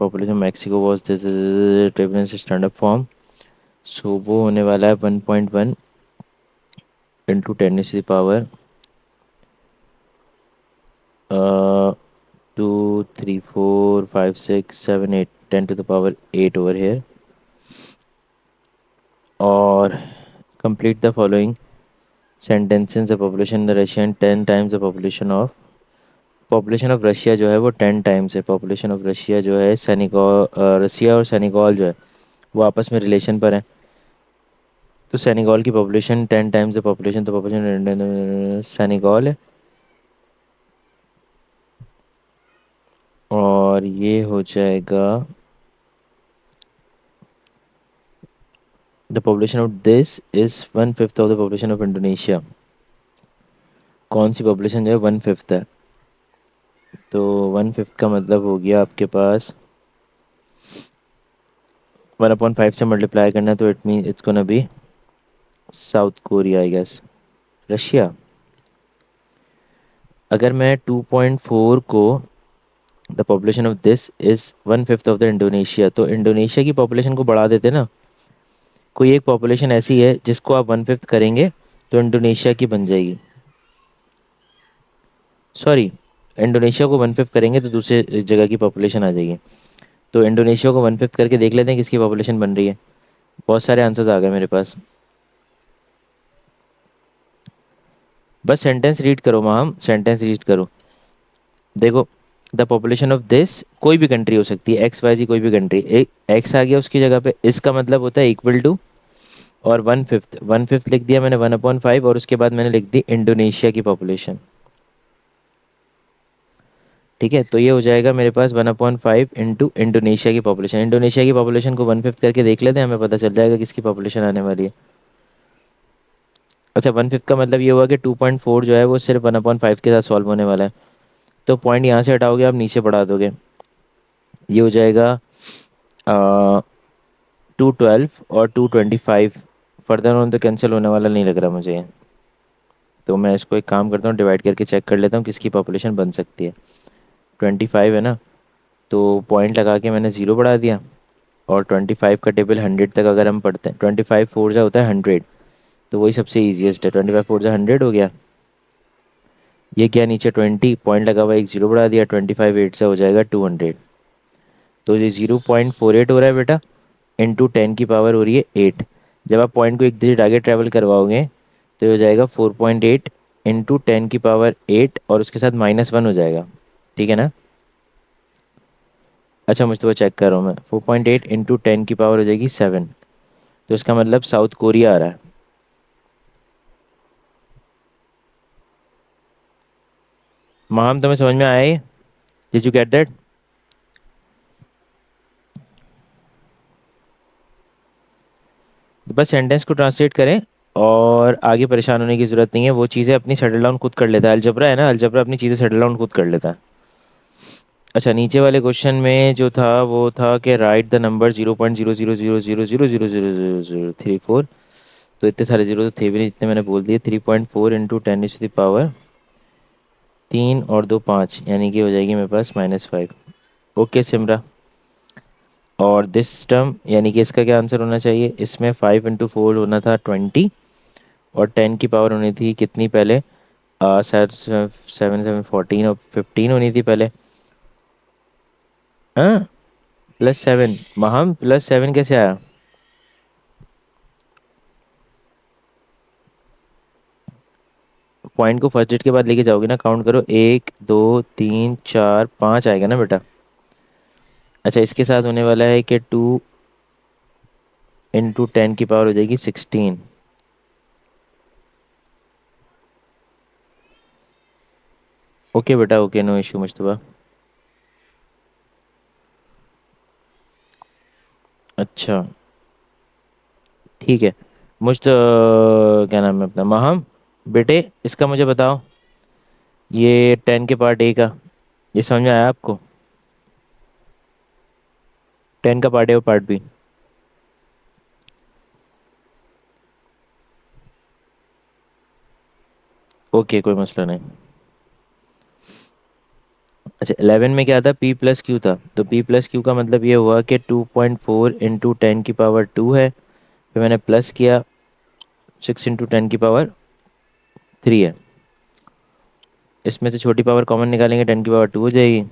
Population Mexico was this is stand up form. So वो होने वाला है 1.1 × 10 2 3 4 5 6 7 8, 10 to the power 8 over here. और complete the following sentences: the population in the Russian 10 times the population of Russia जो है वो 10 टाइम्स है। पॉपुलेशन ऑफ रशिया जो है सेनेगल, रसिया और सेनेगल जो है वो आपस में रिलेशन पर है। तो सेनेगल की पॉपुलेशन 10 टाइम्स द पॉपुलेशन, तो पॉपुलेशन सेनेगल है। और ये हो जाएगा the population of this is 1/5 of the population of Indonesia. कौन सी पॉपुलेशन जो है 1/5 है? तो 1/5 का मतलब हो गया आपके पास 1/5 से मल्टीप्लाई करना है, तो it mean it's gonna be South Korea I guess. Russia. अगर मैं 2.4 को, the population of this is 1/5 of the Indonesia, तो इंडोनेशिया की पॉपुलेशन को बढ़ा देते ना। कोई एक पॉपुलेशन ऐसी है जिसको आप 1/5 करेंगे तो इंडोनेशिया की बन जाएगी। सॉरी, इंडोनेशिया को 1/5 करेंगे तो दूसरे जगह की पॉपुलेशन आ जाएगी। तो इंडोनेशिया को 1/5 करके देख लेते हैं किसकी पॉपुलेशन बन रही है। बहुत सारे आंसर्स आ गए मेरे पास। बस सेंटेंस रीड करो माम, सेंटेंस रीड करो। देखो, द पॉपुलेशन ऑफ दिस, कोई भी कंट्री हो सकती है, एक्स वाई जी कोई भी कंट्री, एक एक्स आ गया उसकी जगह पे, इसका मतलब होता है इक्वल टू, और 1/5, 1/5 लिख दिया मैंने, 1/5, और उसके बाद मैंने लिख दी इंडोनेशिया की पॉपुलेशन। ठीक है, तो ये हो जाएगा मेरे पास 1/5 इंटू इंडोनेशिया की पॉपुलेशन। इंडोनेशिया की पॉपुलेशन को 1/5 करके देख लेते हैं, हमें पता चल जाएगा किसकी पॉपुलेशन आने वाली है। अच्छा, 1/5 का मतलब ये हुआ कि 2.4 जो है वो सिर्फ 1/5 के साथ सॉल्व होने वाला है। तो पॉइंट यहाँ से हटाओगे आप, नीचे बढ़ा दोगे, ये हो जाएगा 212 और 225। फर्दर ऑन तो कैंसिल होने वाला नहीं लग रहा मुझे। तो मैं इसको एक काम करता हूँ, डिवाइड करके चेक कर लेता हूँ किसकी पॉपुलेशन बन सकती है। 25 है ना, तो पॉइंट लगा के मैंने ज़ीरो बढ़ा दिया। और 25 का टेबल 100 तक अगर हम पढ़ते हैं, 25 फोर जा होता है 100, तो वही सबसे ईजीएस्ट है। 25 फोर जा 100 हो गया। ये क्या, नीचे 20 पॉइंट लगा हुआ, एक जीरो बढ़ा दिया, 25 एट से हो जाएगा 200। तो ये 0.48 हो रहा है बेटा, इंटू 10 की पावर हो रही है 8। जब आप पॉइंट को एक डिजिट आगे ट्रैवल करवाओगे तो ये हो जाएगा 4.8 इंटू 10 की पावर 8, और उसके साथ -1 हो जाएगा। ठीक है ना। अच्छा, मुझे तो चेक कर रहा हूँ मैं, 4.8 इंटू 10 की पावर हो जाएगी 7। तो इसका मतलब साउथ कोरिया आ रहा है। माम, तुम्हें समझ में आए? Did you get that? बस सेंटेंस को ट्रांसलेट करें, और आगे परेशान होने की जरूरत नहीं है, वो चीज़ें अपनी सेटल डाउन खुद कर लेता है। अलजबरा है ना, अलजबरा अपनी चीज़ें सेटल डाउन खुद कर लेता है। अच्छा, नीचे वाले क्वेश्चन में जो था वो था कि राइट द नंबर 0.0000000034। तो इतने सारे जीरो तो थे भी नहीं जितने मैंने बोल दिए। 3.4 इंटू 10 की पावर 3 और 2 5, यानी कि हो जाएगी मेरे पास -5। ओके सिमरा। और दिस टर्म, यानी कि इसका क्या आंसर होना चाहिए, इसमें 5 इंटू 4 होना था 20, और 10 की पावर होनी थी कितनी पहले, शायद 7 7 14 और 15 होनी थी पहले। हाँ, +7। महम, +7 कैसे आया? पॉइंट को फर्स्ट डिजिट के बाद लेके जाओगे ना, काउंट करो, 1 2 3 4 5 आएगा ना बेटा। अच्छा, इसके साथ होने वाला है कि 2 इंटू 10 की पावर हो जाएगी 16। ओके बेटा, ओके, नो इशू मुश्तबा। अच्छा, ठीक है। क्या नाम है अपना, महम, बेटे इसका मुझे बताओ, ये 10 के पार्ट 1 का, ये समझ में आया आपको? 10 का पार्ट 1 और पार्ट 2। ओके, कोई मसला नहीं। अच्छा, 11 में क्या था, P+Q था, तो P+Q का मतलब ये हुआ कि 2.4 इंटू 10 की पावर 2 है, फिर मैंने प्लस किया 6 इंटू 10 की पावर 3 है। इसमें से छोटी पावर कॉमन निकालेंगे, 10 की पावर 2 हो जाएगी।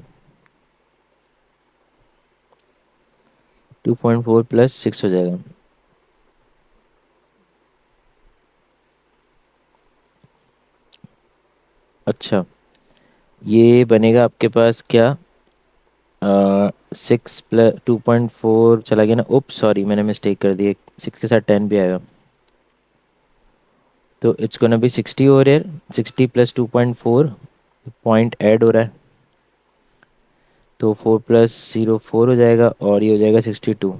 2.4 प्लस 6 हो जाएगा। अच्छा, ये बनेगा आपके पास क्या, 6 + 2.4 चला गया ना, उप सॉरी मैंने मिस्टेक कर दी, 6 के साथ 10 भी आएगा। तो इट्स गोना बी 60 हो रहा है, 60 + 2.4, पॉइंट ऐड हो रहा है, तो 4 + 0 4 हो जाएगा, और ये हो जाएगा 62।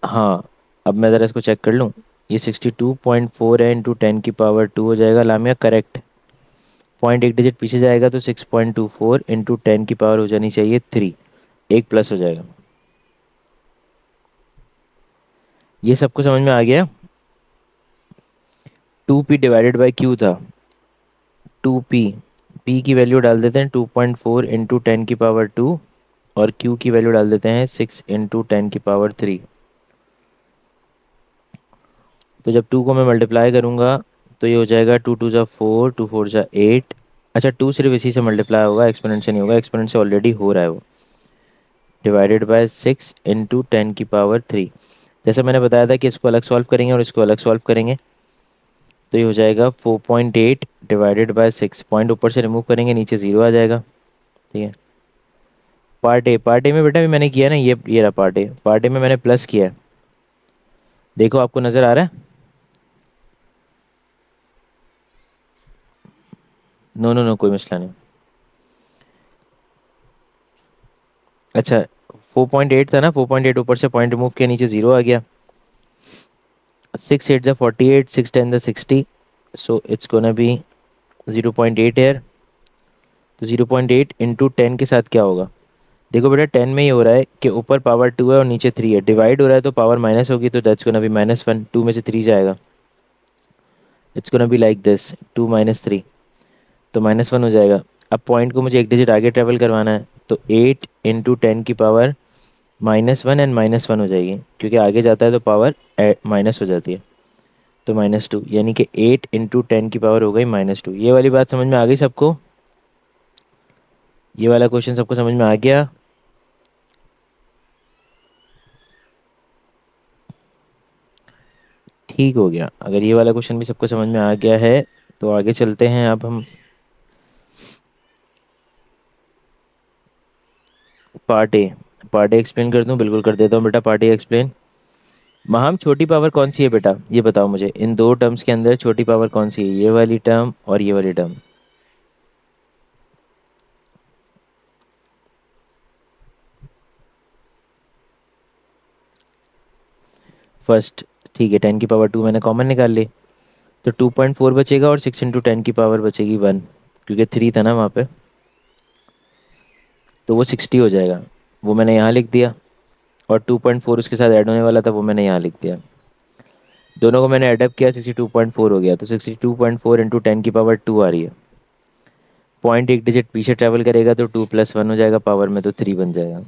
हाँ, अब मैं ज़रा इसको चेक कर लूँ। ये 62.4 है, इंटू 10 की पावर 2 हो जाएगा लामिया, करेक्ट। पॉइंट एक डिजिट पीछे जाएगा तो 6.24 इंटू 10 की पावर हो जानी चाहिए 3, एक प्लस हो जाएगा। ये सबको समझ में आ गया। 2p डिवाइडेड बाई क्यू था, 2p, p की वैल्यू डाल देते हैं 2.4 इंटू 10 की पावर 2, और q की वैल्यू डाल देते हैं 6 इंटू 10 की पावर 3। तो जब 2 को मैं मल्टीप्लाई करूँगा तो ये हो जाएगा 2 2 ज़ा 4, 2 4 ज़ा 8। अच्छा, 2 सिर्फ इसी से मल्टीप्लाई होगा, एक्सपोनेंट से नहीं होगा, एक्सपोनेंट से ऑलरेडी हो रहा है वो। डिवाइडेड बाय 6 इंटू 10 की पावर 3। जैसे मैंने बताया था कि इसको अलग सॉल्व करेंगे और इसको अलग सॉल्व करेंगे, तो ये हो जाएगा 4.8 डिवाइडेड बाय 6। पॉइंट ऊपर से रिमूव करेंगे, नीचे ज़ीरो आ जाएगा। ठीक है। पार्ट ए में बेटा भी मैंने किया ना, ये रहा पार्ट ए में मैंने प्लस किया है। देखो आपको नज़र आ रहा है? नो नो नो, कोई मसला नहीं। अच्छा, 4.8 था ना, 4.8 ऊपर से पॉइंट रिमूव किया, नीचे ज़ीरो आ गया। 6 8 ज़ा 48, 6 10 ज़ा 60, सो इट्स गोना बी 0.8 एयर। तो 0.8 इंटू 10 के साथ क्या होगा? देखो बेटा, 10 में ही हो रहा है कि ऊपर पावर 2 है और नीचे 3 है, डिवाइड हो रहा है तो पावर माइनस होगी, तो दैट्स गोना बी -1। 2 में से 3 जाएगा, it's gonna be like this, 2 - 3, तो -1 हो जाएगा। अब पॉइंट को मुझे एक डिजिट आगे ट्रेवल करवाना है, तो 8 इंटू 10 की पावर -1 एंड -1 हो जाएगी, क्योंकि आगे जाता है तो पावर माइनस हो जाती है। तो -2, यानी कि 8 इंटू 10 की पावर हो गई -2। ये वाली बात समझ में आ गई सबको? ये वाला क्वेश्चन सबको समझ में आ गया? ठीक हो गया। अगर ये वाला क्वेश्चन भी सबको समझ में आ गया है तो आगे चलते हैं अब हम part A. Part A explain कर दूं? बिल्कुल कर देता हूँ बेटा, पार्ट ए एक्सप्लेन। महाम, छोटी पावर कौन सी है बेटा, ये बताओ मुझे, इन दो टर्म्स के अंदर छोटी पावर कौन सी है? ये वाली टर्म और ये वाली टर्म। फर्स्ट। ठीक है, 10 की पावर 2 मैंने कॉमन निकाल ली, तो 2.4 बचेगा और 6 इंटू 10 की पावर बचेगी 1, क्योंकि 3 था ना वहाँ पे, तो वो 60 हो जाएगा। वो मैंने यहाँ लिख दिया, और 2.4 उसके साथ ऐड होने वाला था, वो मैंने यहाँ लिख दिया। दोनों को मैंने एडअप किया, 62.4 हो गया, तो 62.4 इंटू 10 की पावर 2 आ रही है। पॉइंट एक डिजिट पीछे ट्रैवल करेगा तो 2 + 1 हो जाएगा, पावर में तो 3 बन जाएगा।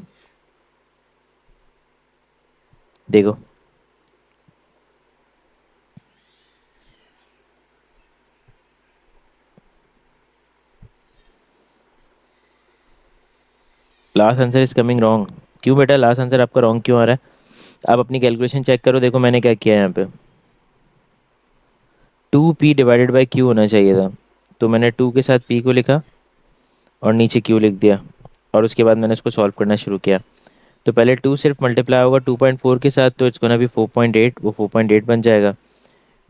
देखो, last answer is coming wrong. क्यों बेटा, लास्ट आंसर आपका रॉन्ग क्यों आ रहा है? आप अपनी कैलकुलेशन चेक करो, देखो मैंने क्या किया है यहाँ पे। 2p डिवाइडेड बाई क्यू होना चाहिए था, तो मैंने 2 के साथ p को लिखा और नीचे q लिख दिया, और उसके बाद मैंने इसको सॉल्व करना शुरू किया। तो पहले 2 सिर्फ मल्टीप्लाई होगा 2.4 के साथ, तो इट्स गोना भी 4.8, वो 4.8 बन जाएगा।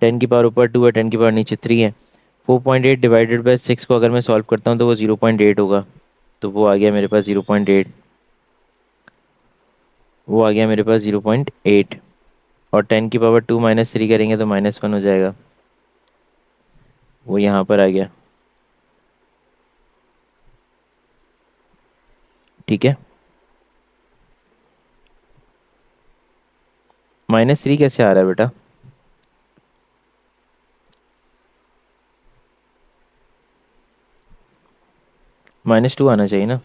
10 की पावर ऊपर 2 है, 10 की पावर नीचे 3 है। 4.8 डिवाइडेड बाई 6 को अगर मैं सॉल्व करता हूँ तो वो 0.8 होगा, तो वो आ गया मेरे पास 0.8। वो आ गया मेरे पास 0.8, और 10 की पावर 2 -3 करेंगे तो -1 हो जाएगा, वो यहाँ पर आ गया। ठीक है। -3 कैसे आ रहा है बेटा? -2 आना चाहिए ना।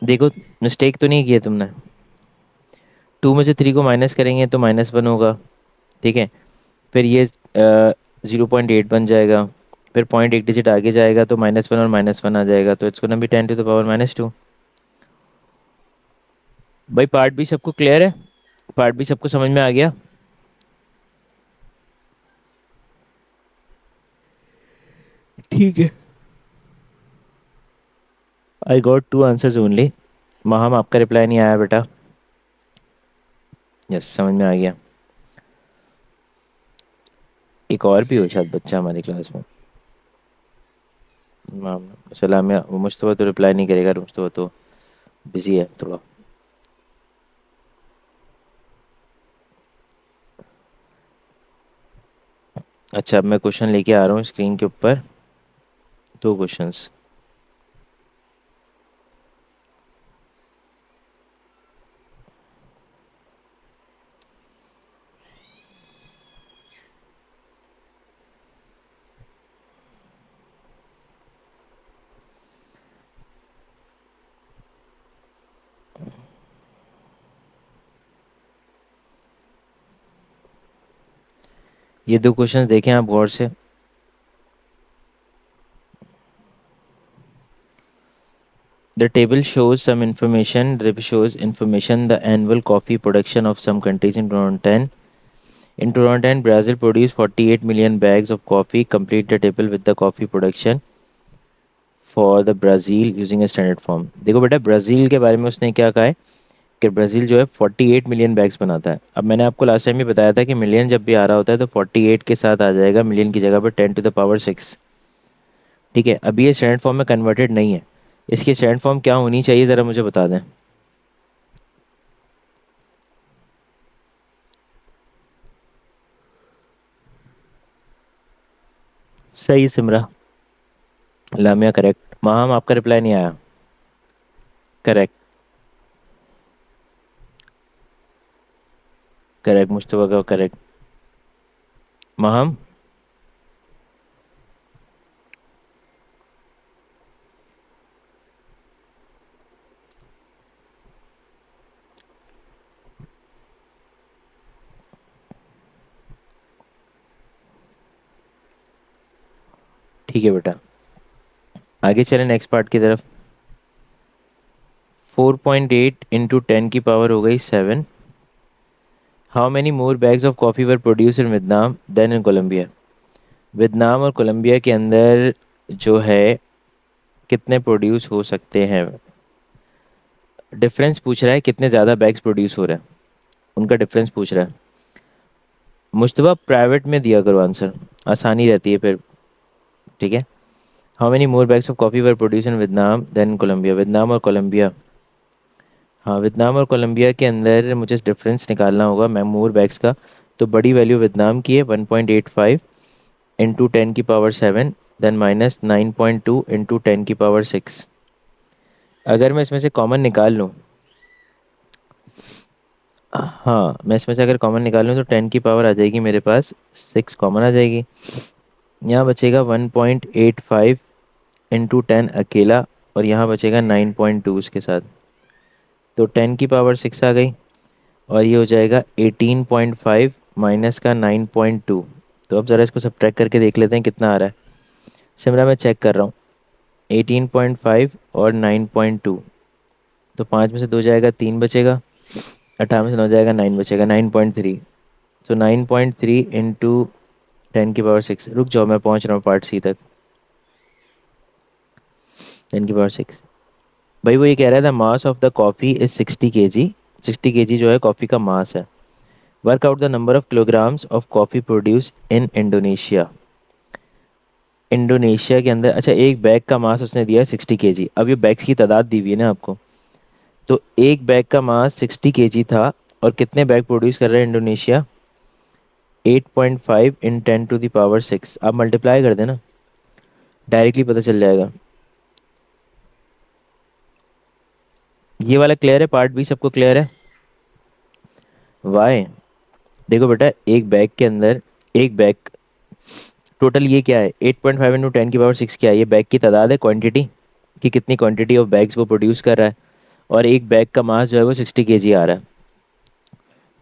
देखो, मिस्टेक तो नहीं किया तुमने। 2 में से 3 को माइनस करेंगे तो -1 होगा। ठीक है। फिर ये 0.8 बन जाएगा, फिर पॉइंट एक डिजिट आगे जाएगा तो -1 और -1 आ जाएगा, तो it's gonna B 10 to the power -2। भाई पार्ट भी सबको क्लियर है? पार्ट भी सबको समझ में आ गया? ठीक है। I got 2 answers only. Maham, आपका रिप्लाई नहीं आया बेटा। यस, समझ में आ गया। एक और भी हो शायद बच्चा हमारी क्लास में। माम, सलाम, या मुझको तो रिप्लाई नहीं करेगा, मुझको तो बिजी है थोड़ा। अच्छा, अब मैं क्वेश्चन लेके आ रहा हूँ स्क्रीन के ऊपर, दो क्वेश्चंस। ये दो क्वेश्चंस देखें आप गौर से। The table shows some information. The table shows information the annual coffee production of some countries in 2010. In 2010, Brazil produced 48 million bags of coffee. Complete the table with the coffee production for the Brazil using a standard form. देखो बेटा ब्राज़ील के बारे में उसने क्या कहा है कि ब्राज़ील जो है 48 मिलियन बैग्स बनाता है। अब मैंने आपको लास्ट टाइम भी बताया था कि मिलियन जब भी आ रहा होता है तो 48 के साथ आ जाएगा मिलियन की जगह पर 10⁻⁶। ठीक है, अभी ये स्टैंडर्ड फॉर्म में कन्वर्टेड नहीं है। इसकी स्टैंडर्ड फॉर्म क्या होनी चाहिए ज़रा मुझे बता दें। सही सिमरा। लामिया करेक्ट। माहम आपका रिप्लाई नहीं आया। करेक्ट। करेक्ट मुश्तबा का करेक्ट। माहम। ठीक है बेटा, आगे चलें नेक्स्ट पार्ट की तरफ। 4.8 इंटू 10 की पावर हो गई 7। How many more bags of coffee were produce in Vietnam than in Colombia. Vietnam और कोलंबिया के अंदर जो है कितने प्रोड्यूस हो सकते हैं। डिफरेंस पूछ रहा है कितने ज़्यादा बैग्स प्रोड्यूस हो रहे हैं, उनका डिफरेंस पूछ रहा है। मुश्तबा प्राइवेट में दिया करो आंसर, आसानी रहती है फिर। ठीक है। How many more bags of coffee were produce in Vietnam than Colombia. Vietnam और कोलंबिया, हाँ वियतनाम और कोलंबिया के अंदर मुझे डिफरेंस निकालना होगा मैं मोर बैग्स का। तो बड़ी वैल्यू वियतनाम की है 1.85 इंटू 10⁻⁷, देन -9.2 इंटू 10⁻⁶। अगर मैं इसमें से कॉमन निकाल लूँ, हाँ मैं इसमें से अगर कॉमन निकाल लूँ तो 10 की पावर आ जाएगी मेरे पास 6 कॉमन आ जाएगी। यहाँ बचेगा 1.85 इंटू 10 अकेला, और यहाँ बचेगा 9.2 उसके साथ। तो 10⁻⁶ आ गई, और ये हो जाएगा 18.5 माइनस का 9.2। तो अब ज़रा इसको सब्ट्रैक्ट करके देख लेते हैं कितना आ रहा है। सिमरा मैं चेक कर रहा हूँ। 18.5 और 9.2, तो 5 में से 2 जाएगा 3 बचेगा, 18 में से 9 जाएगा 9 बचेगा 9.3। तो 9.3 इंटू 10⁻⁶। रुक जाओ मैं पहुँच रहा हूँ पार्ट सी तक। 10⁻⁶। भाई वो ये कह रहा था mass of the coffee is 60 kg। 60 kg जो है कॉफ़ी का मास है। Work out the number of kilograms of coffee produce in Indonesia. Indonesia के अंदर, अच्छा एक बैग का मास उसने दिया है 60 kg। अब ये बैग्स की तादाद दी हुई है ना आपको, तो एक बैग का मास 60 kg था, और कितने बैग प्रोड्यूस कर रहा है इंडोनेशिया। 8.5 इन 10⁻⁶। आप मल्टीप्लाई कर देना, डायरेक्टली पता चल जाएगा। ये वाला क्लियर है, पार्ट बी सबको क्लियर है। वाई, देखो बेटा एक बैग के अंदर, एक बैग टोटल ये क्या है 8.5 इंटू 10⁻⁶, क्या है ये बैग की तादाद है, क्वांटिटी कि कितनी क्वांटिटी ऑफ बैग्स वो प्रोड्यूस कर रहा है। और एक बैग का मास जो है वो 60 kg आ रहा है।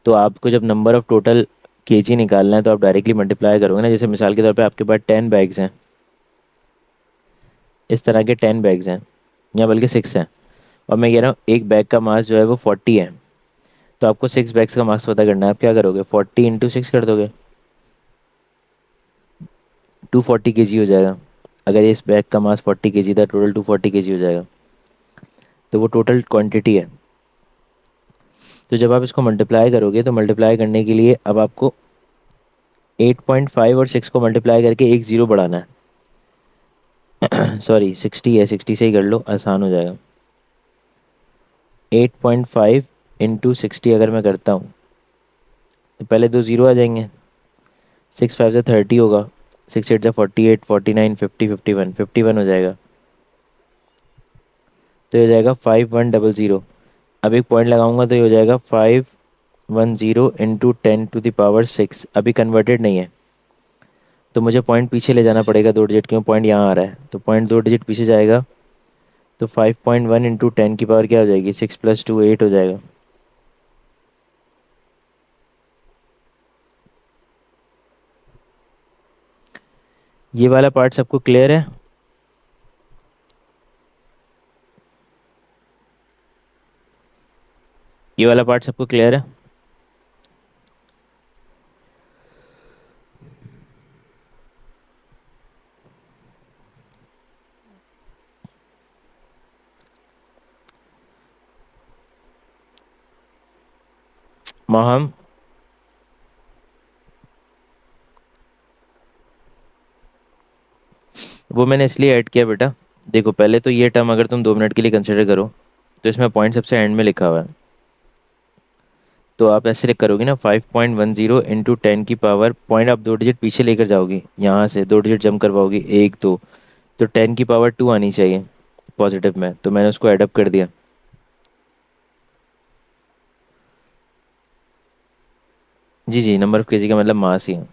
तो आपको जब नंबर ऑफ टोटल केजी निकालना है तो आप डायरेक्टली मल्टीप्लाई करोगे ना। जैसे मिसाल के तौर पे आपके पास 10 बैग्स हैं, इस तरह के 10 बैग्स हैं, या बल्कि 6 हैं, और मैं कह रहा हूँ एक बैग का मास जो है वो 40 है। तो आपको 6 बैग्स का मास पता करना है, आप क्या करोगे 40 इंटू 6 कर दोगे, 240 kg हो जाएगा। अगर इस बैग का मास 40 kg था, टोटल 240 kg हो जाएगा। तो वो टोटल क्वांटिटी है। तो जब आप इसको मल्टीप्लाई करोगे तो मल्टीप्लाई करने के लिए अब आपको 8.5 और 6 को मल्टीप्लाई करके एक ज़ीरो बढ़ाना है। सॉरी 60 है, 60 से ही कर लो आसान हो जाएगा। 8.5 इंटू 60 अगर मैं करता हूँ तो पहले दो ज़ीरो आ जाएंगे। 6 5 से 30 होगा, 6 8 से 48, 49, 50, 51, 51 हो जाएगा। तो ये हो जाएगा 5100। अब एक पॉइंट लगाऊंगा तो ये हो जाएगा 510 इंटू 10⁻⁶। अभी कन्वर्टेड नहीं है, तो मुझे पॉइंट पीछे ले जाना पड़ेगा 2 डिजिट, क्यों पॉइंट यहाँ आ रहा है तो पॉइंट 2 डिजिट पीछे जाएगा। तो 5.1 इंटू 10 की पावर क्या हो जाएगी, 6 + 2 8 हो जाएगा। ये वाला पार्ट सबको क्लियर है? ये वाला पार्ट सबको क्लियर है? मोहम, वो मैंने इसलिए ऐड किया बेटा। देखो पहले तो ये टर्म अगर तुम 2 मिनट के लिए कंसिडर करो, तो इसमें पॉइंट सबसे एंड में लिखा हुआ है। तो आप ऐसे लिख करोगे ना, 5.10 इंटू 10 की पावर, पॉइंट आप 2 डिजिट पीछे लेकर जाओगी, यहाँ से 2 डिजिट जम करवाओगी, 1 2, तो 10 की पावर 2 आनी चाहिए पॉजिटिव में, तो मैंने उसको एडअप कर दिया। जी जी, नंबर ऑफ केजी का मतलब मास ही है।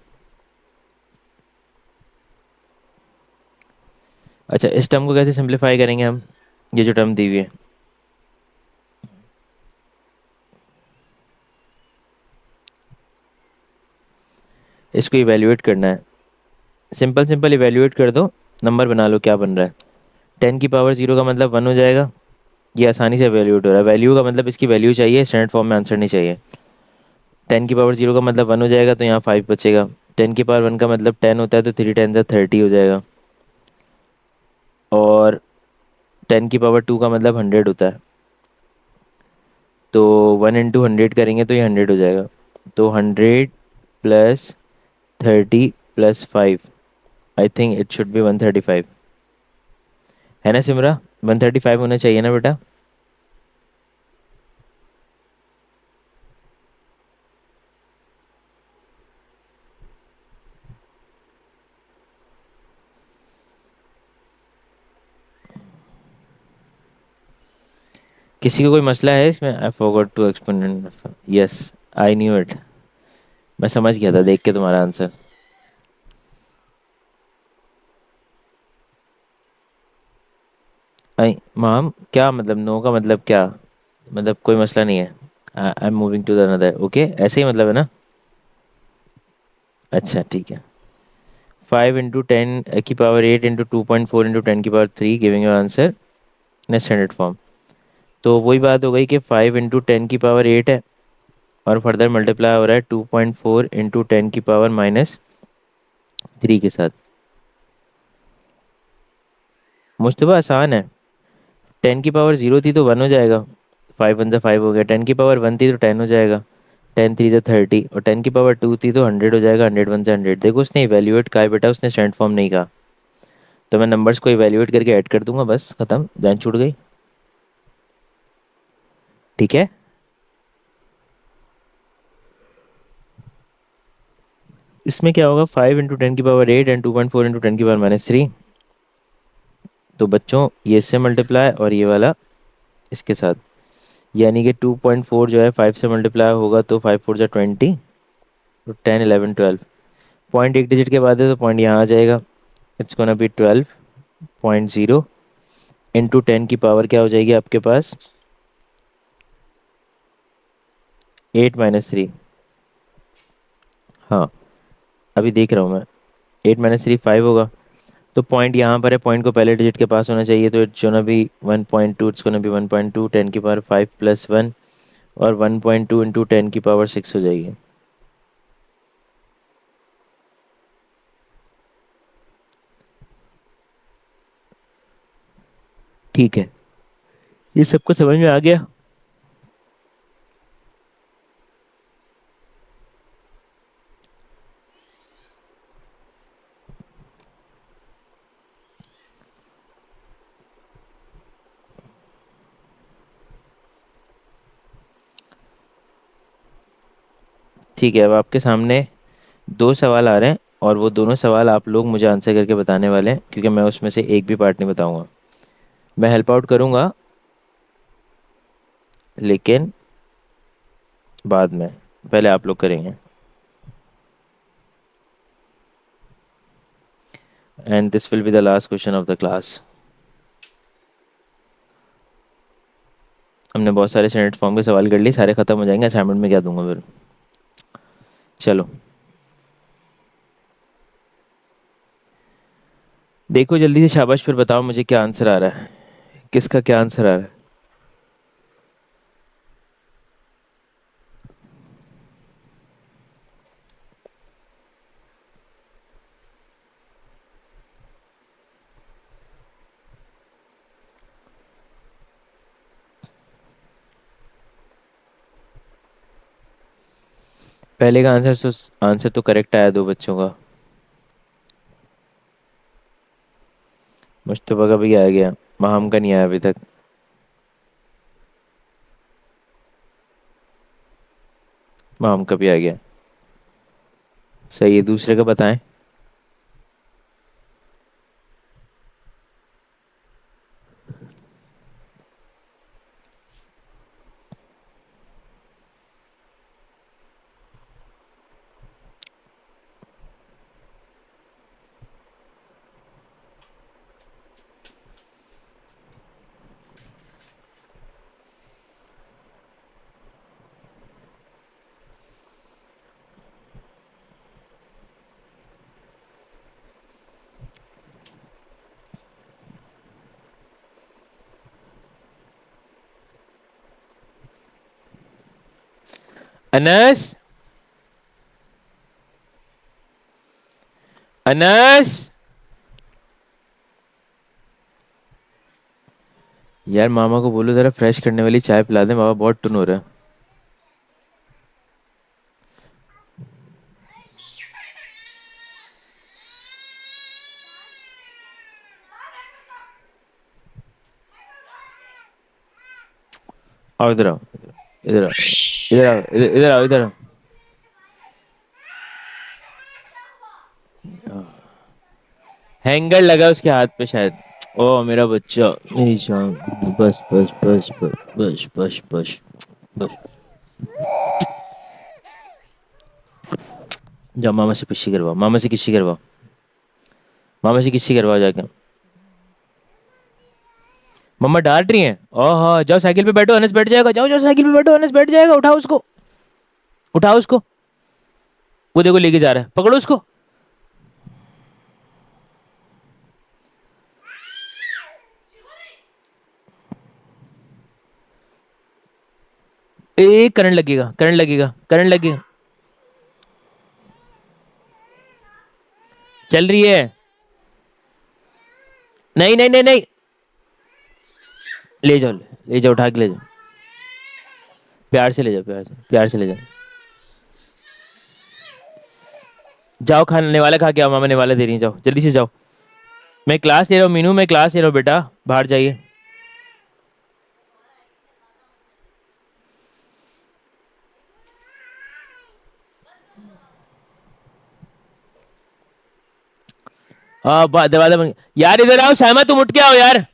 अच्छा, इस टर्म को कैसे सिंप्लीफाई करेंगे हम? ये जो टर्म दी हुई है, इसको इवेल्युएट करना है। सिंपल सिंपल इवेल्युएट कर दो, नंबर बना लो क्या बन रहा है। 10 की पावर 0 का मतलब 1 हो जाएगा। ये आसानी से इवेल्युएट हो रहा है, वैल्यू का मतलब इसकी वैल्यू चाहिए, स्टैंडर्ड फॉर्म में आंसर नहीं चाहिए। 10 की पावर 0 का मतलब 1 हो जाएगा, तो यहाँ 5 बचेगा। 10 की पावर 1 का मतलब 10 होता है, तो 3 10 30 हो जाएगा। और 10 की पावर 2 का मतलब 100 होता है, तो 1 इंटू 100 करेंगे तो ये 100 हो जाएगा। तो 100 + 30 + 5, I think it should be 135। है ना सिमरा? 135 होना चाहिए ना बेटा? किसी को कोई मसला है इसमें? I forgot to exponent. Yes, I knew it. मैं समझ गया था देख के तुम्हारा आंसर। आई माम, क्या मतलब नो का मतलब क्या? मतलब कोई मसला नहीं है, I am moving to the another, okay, ऐसे ही मतलब है ना? अच्छा ठीक है। 5 इंटू 10 की पावर 8 इंटू 2.4 इंटू 10 की power 3 giving your answer in standard form. तो वही बात हो गई कि 5 इंटू 10 की पावर 8 है, और फर्दर मल्टीप्लाई हो रहा है 2.4 इंटू 10 की पावर -3 के साथ। मुश्तबा आसान है। 10 की पावर 0 थी तो 1 हो जाएगा, 5 1 ज़ा 5 हो गया। 10 की पावर 1 थी तो 10 हो जाएगा, 10 3 ज़ा 30, और 10 की पावर 2 थी तो 100 हो जाएगा, 100 1 ज़ा 100। देखो उसने इवेल्युएट कहा है बेटा, उसने स्टैंड फॉर्म नहीं कहा। तो मैं नंबर्स को इवेल्युएट करके ऐड कर दूंगा, बस खत्म, जान छूट गई। ठीक है। इसमें क्या होगा, 5 इंटू 10 की पावर 8 एंड 2.4 इंटू 10 की पावर -3। तो बच्चों ये इससे मल्टीप्लाई और ये वाला इसके साथ, यानी कि 2.4 जो है 5 से मल्टीप्लाई होगा, तो 5 4 ज़ा 20, तो 10 11 12। पॉइंट एक डिजिट के बाद है तो पॉइंट यहाँ आ जाएगा, इट्स गोना बी 12.0 इंटू 10 की पावर क्या हो जाएगी आपके पास, 8 - 3। हाँ, अभी देख रहा हूँ मैं। 8 - 3 5 होगा। तो पॉइंट यहाँ पर है, पॉइंट को पहले डिजिट के पास होना चाहिए, तो it's gonna B 1.2, it's gonna B 1.2, 10 की पावर 5 + 1, और 1.2 इंटू 10 की पावर 6 हो जाएगी। ठीक है, ये सबको समझ में आ गया? ठीक है, अब आपके सामने 2 सवाल आ रहे हैं, और वो दोनों सवाल आप लोग मुझे आंसर करके बताने वाले हैं, क्योंकि मैं उसमें से एक भी पार्ट नहीं बताऊंगा। मैं हेल्प आउट करूंगा, लेकिन बाद में, पहले आप लोग करेंगे। And this will be the last question of the class. हमने बहुत सारे स्टैंडर्ड फॉर्म के सवाल कर लिए, सारे खत्म हो जाएंगे, असाइनमेंट में क्या दूंगा फिर। चलो। देखो जल्दी से शाबाश, फिर बताओ मुझे क्या आंसर आ रहा है, किसका क्या आंसर आ रहा है। पहले का आंसर तो करेक्ट आया, दो बच्चों का। मुश्तबा का भी आ गया, महम का नहीं आया अभी तक। महम का भी आ गया। सही है, दूसरे का बताएं। अनस, अनस। यार मामा को बोलो जरा फ्रेश करने वाली चाय पिला दे, बाबा बहुत टुन हो रहा है। आओ इधर आओ, इधर आओ, इधर आओ, इधर आओ, इधर आओ। हैंगर लगा उसके हाथ पे शायद। ओ मेरा बच्चा, मेरी जान। बस बस बस बस बस बस बस बस। जाओ मामा से किसी करवाओ, मामा से किसी करवाओ, मामा से किसी करवाओ जाके। मम्मा डांट रही हैं। ओह जाओ साइकिल पे बैठो, अनस बैठ जाएगा, जाओ जाओ साइकिल पे बैठो, अनस बैठ जाएगा, उठाओ उसको, उठाओ उसको। वो देखो लेके जा रहा है, पकड़ो उसको। ए करंट लगेगा, करंट लगेगा, करंट लगेगा। चल रही है। नहीं नहीं नहीं नहीं। ले जाओ, ले जाओ, उठा के ले जाओ। प्यार से ले जाओ, प्यार से, प्यार से ले जाओ। जाओ खाने वाला खा के आओ, मामा ने वाला दे रही है, जाओ जल्दी से जाओ। मैं क्लास ले रहा हूँ मीनू, मैं क्लास ले रहा हूँ बेटा, बाहर जाइए। हाँ दरवाजा बंद। यार इधर आओ सामा, तुम उठ के आओ यार।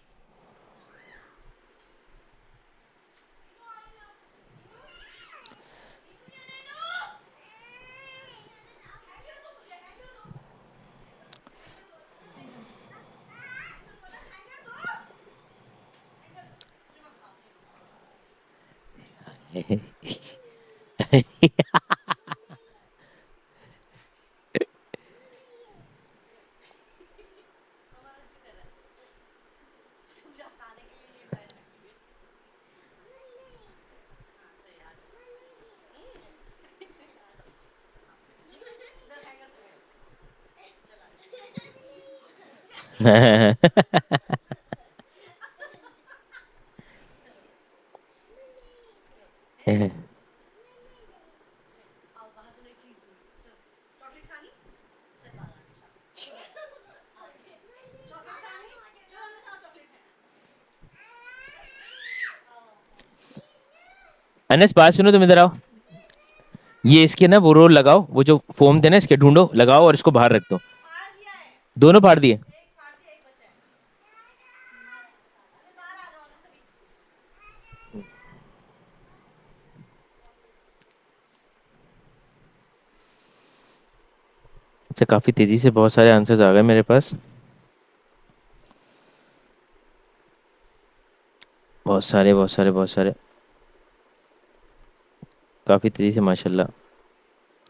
अनस बात सुनो, तुम इधर आओ। ये इसके ना वो रोल लगाओ, वो जो फोम थे ना इसके, ढूंढो लगाओ और इसको बाहर रख दो। दोनों फाड़ दिए। अच्छा, काफी तेजी से बहुत सारे आंसर्स आ गए मेरे पास। बहुत सारे, बहुत सारे, बहुत सारे। काफी तेजी से माशाल्लाह।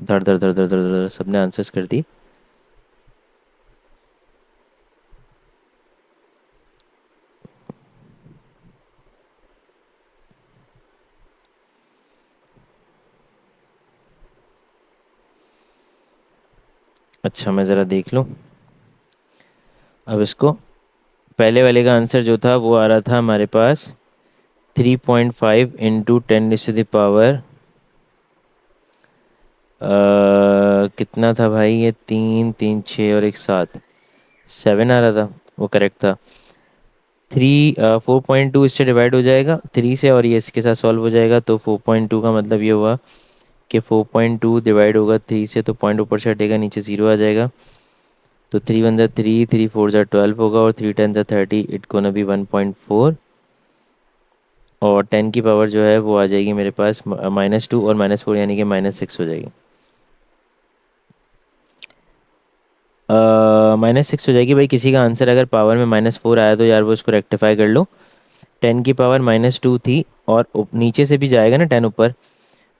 धड़ धड़ धड़ धड़ धड़ धड़ सबने आंसर्स कर दी। अच्छा मैं ज़रा देख लूँ अब इसको। पहले वाले का आंसर जो था वो आ रहा था हमारे पास 3.5 इंटू 10 टू द पावर कितना था भाई, ये तीन तीन छः और एक सात, 7 आ रहा था, वो करेक्ट था। 4.2 इससे डिवाइड हो जाएगा 3 से, और ये इसके साथ सॉल्व हो जाएगा, तो 4.2 का मतलब ये हुआ कि 4.2 डिवाइड होगा 3 से, तो पॉइंट ऊपर से हटेगा, नीचे 0 आ जाएगा। तो 3 1 3, 3 4 12 होगा, और 3 10 30, इट गोना बी 1.4। और 10 की पावर जो है वो आ जाएगी मेरे पास -2 और -4, यानी कि -6 हो जाएगी। -6 हो जाएगी भाई। किसी का आंसर अगर पावर में -4 आया तो यार वो उसको रेक्टिफाई कर लो। 10 की पावर -2 थी, और नीचे से भी जाएगा ना 10 ऊपर,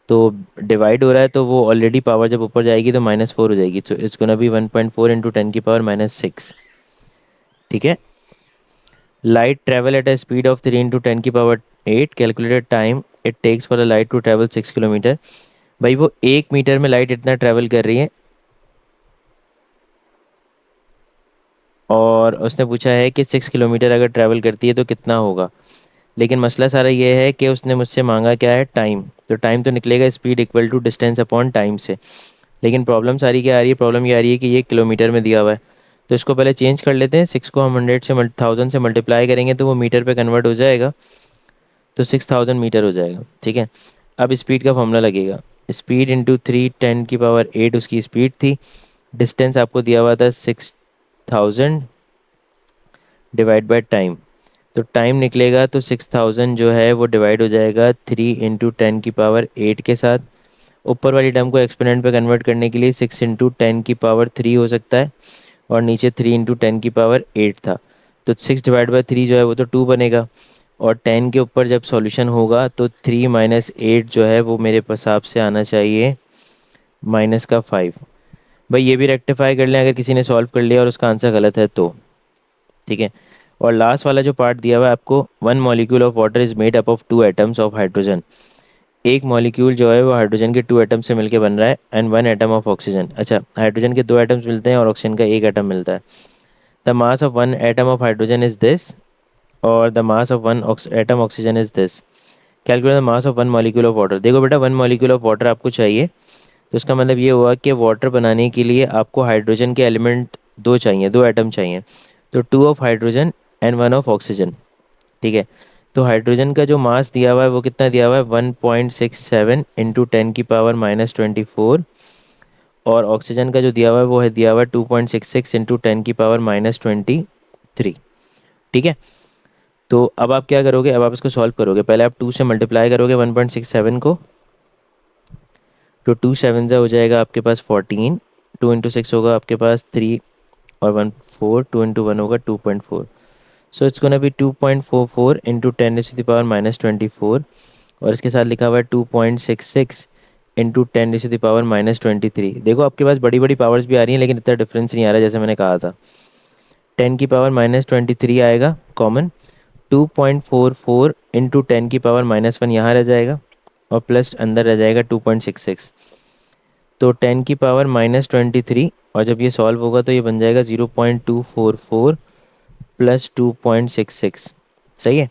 तो डिवाइड हो रहा है, तो वो ऑलरेडी पावर जब ऊपर जाएगी तो -4 हो जाएगी, तो इट्स गोना बी 1.4 इंटू 10 की पावर -6। ठीक है। Light travel at a speed of 3 into 10 की power 8, calculated time it takes for a light to travel 6 kilometer. भाई वो 1 मीटर में लाइट इतना ट्रेवल कर रही है, और उसने पूछा है कि 6 किलोमीटर अगर ट्रैवल करती है तो कितना होगा। लेकिन मसला सारा ये है कि उसने मुझसे मांगा क्या है, टाइम। तो टाइम तो निकलेगा speed equal to distance upon time से। लेकिन प्रॉब्लम सारी क्या आ रही है, प्रॉब्लम ये आ रही है कि ये किलोमीटर में दिया हुआ है। तो इसको पहले चेंज कर लेते हैं, 6 को हम 100 से 1000 से मल्टीप्लाई करेंगे तो वो मीटर पे कन्वर्ट हो जाएगा, तो 6000 मीटर हो जाएगा। ठीक है। अब स्पीड का फॉर्मूला लगेगा, स्पीड इंटू 3 10 की पावर 8 उसकी स्पीड थी, डिस्टेंस आपको दिया हुआ था 6000 डिवाइड बाय टाइम। तो टाइम निकलेगा तो 6000 जो है वो डिवाइड हो जाएगा 3 इंटू 10 की पावर 8 के साथ। ऊपर वाली टर्म को एक्सपोनेंट पे कन्वर्ट करने के लिए 6 इंटू 10 की पावर 3 हो सकता है, और नीचे 3 इंटू 10 की पावर 8 था। तो 6 डिवाइड बाय 3 जो है वो तो 2 बनेगा, और 10 के ऊपर जब सॉल्यूशन होगा तो 3 - 8 जो है वो मेरे हिसाब से आना चाहिए -5। भाई ये भी रेक्टिफाई कर लें अगर किसी ने सॉल्व कर लिया और उसका आंसर गलत है तो। ठीक है। और लास्ट वाला जो पार्ट दिया हुआ है आपको, 1 molecule of water is made up of 2 atoms of hydrogen. एक मॉलिक्यूल जो है वो हाइड्रोजन के 2 एटम से मिलकर बन रहा है, एंड 1 एटम ऑफ ऑक्सीजन। अच्छा, हाइड्रोजन के 2 एटम्स मिलते हैं और ऑक्सीजन का 1 एटम मिलता है। The mass of 1 atom of hydrogen is this, और the mass of 1 atom oxygen is this. Calculate the mass of 1 molecule of water. देखो बेटा, 1 मॉलिक्यूल ऑफ वाटर आपको चाहिए, तो इसका मतलब ये हुआ कि वाटर बनाने के लिए आपको हाइड्रोजन के एलिमेंट दो चाहिए, 2 एटम चाहिए। तो 2 of hydrogen and 1 of oxygen. ठीक है। तो हाइड्रोजन का जो मास दिया हुआ है वो कितना दिया हुआ है, 1.67 इंटू 10 की पावर -24, और ऑक्सीजन का जो दिया हुआ है वो है दिया हुआ है 2.66 इंटू 10 की पावर -23। ठीक है। तो अब आप क्या करोगे, अब आप इसको सॉल्व करोगे, पहले आप 2 से मल्टीप्लाई करोगे 1.67 को, तो 2 7 हो जाएगा आपके पास 14, 2 इंटू 6 होगा आपके पास 3, और 1 4, 2 इंटू 1 होगा 2.4। So it's gonna be 2.44 into 10 to the power -24, और इसके साथ लिखा हुआ है 2.66 इंटू 10 टू द पावर -23। देखो आपके पास बड़ी बड़ी पावर्स भी आ रही हैं, लेकिन इतना डिफरेंस नहीं आ रहा जैसे मैंने कहा था। 10 की पावर -23 आएगा कॉमन, 2.44 इंटू 10 की पावर -1 यहाँ रह जाएगा, और प्लस अंदर रह जाएगा 2.66। तो 10 की पावर -23, और जब ये सॉल्व होगा तो ये बन जाएगा 0.244 प्लस 2.66। सही है।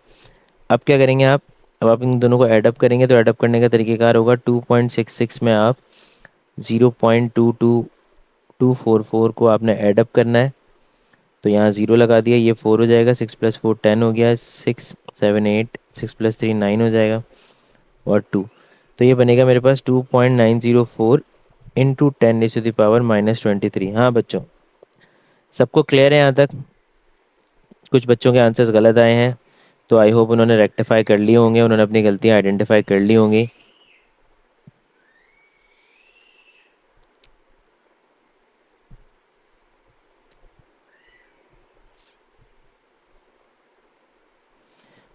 अब क्या करेंगे आप, अब आप इन दोनों को ऐडअप करेंगे, तो ऐडअप करने का तरीकेकार होगा, 2.66 में आप 0.22244 को आपने ऐडअप करना है। तो यहाँ 0 लगा दिया, ये 4 हो जाएगा, 6 + 4 10 हो गया, 6 7 8, 6 + 3 9 हो जाएगा, और 2। तो ये बनेगा मेरे पास 2.904 इंटू 10 टू द पावर -23। हाँ बच्चों, सबको क्लियर है यहाँ तक? कुछ बच्चों के आंसर्स गलत आए हैं, तो आई होप उन्होंने रेक्टिफाई कर लिए होंगे, उन्होंने अपनी गलतियाँ आइडेंटिफाई कर ली होंगी।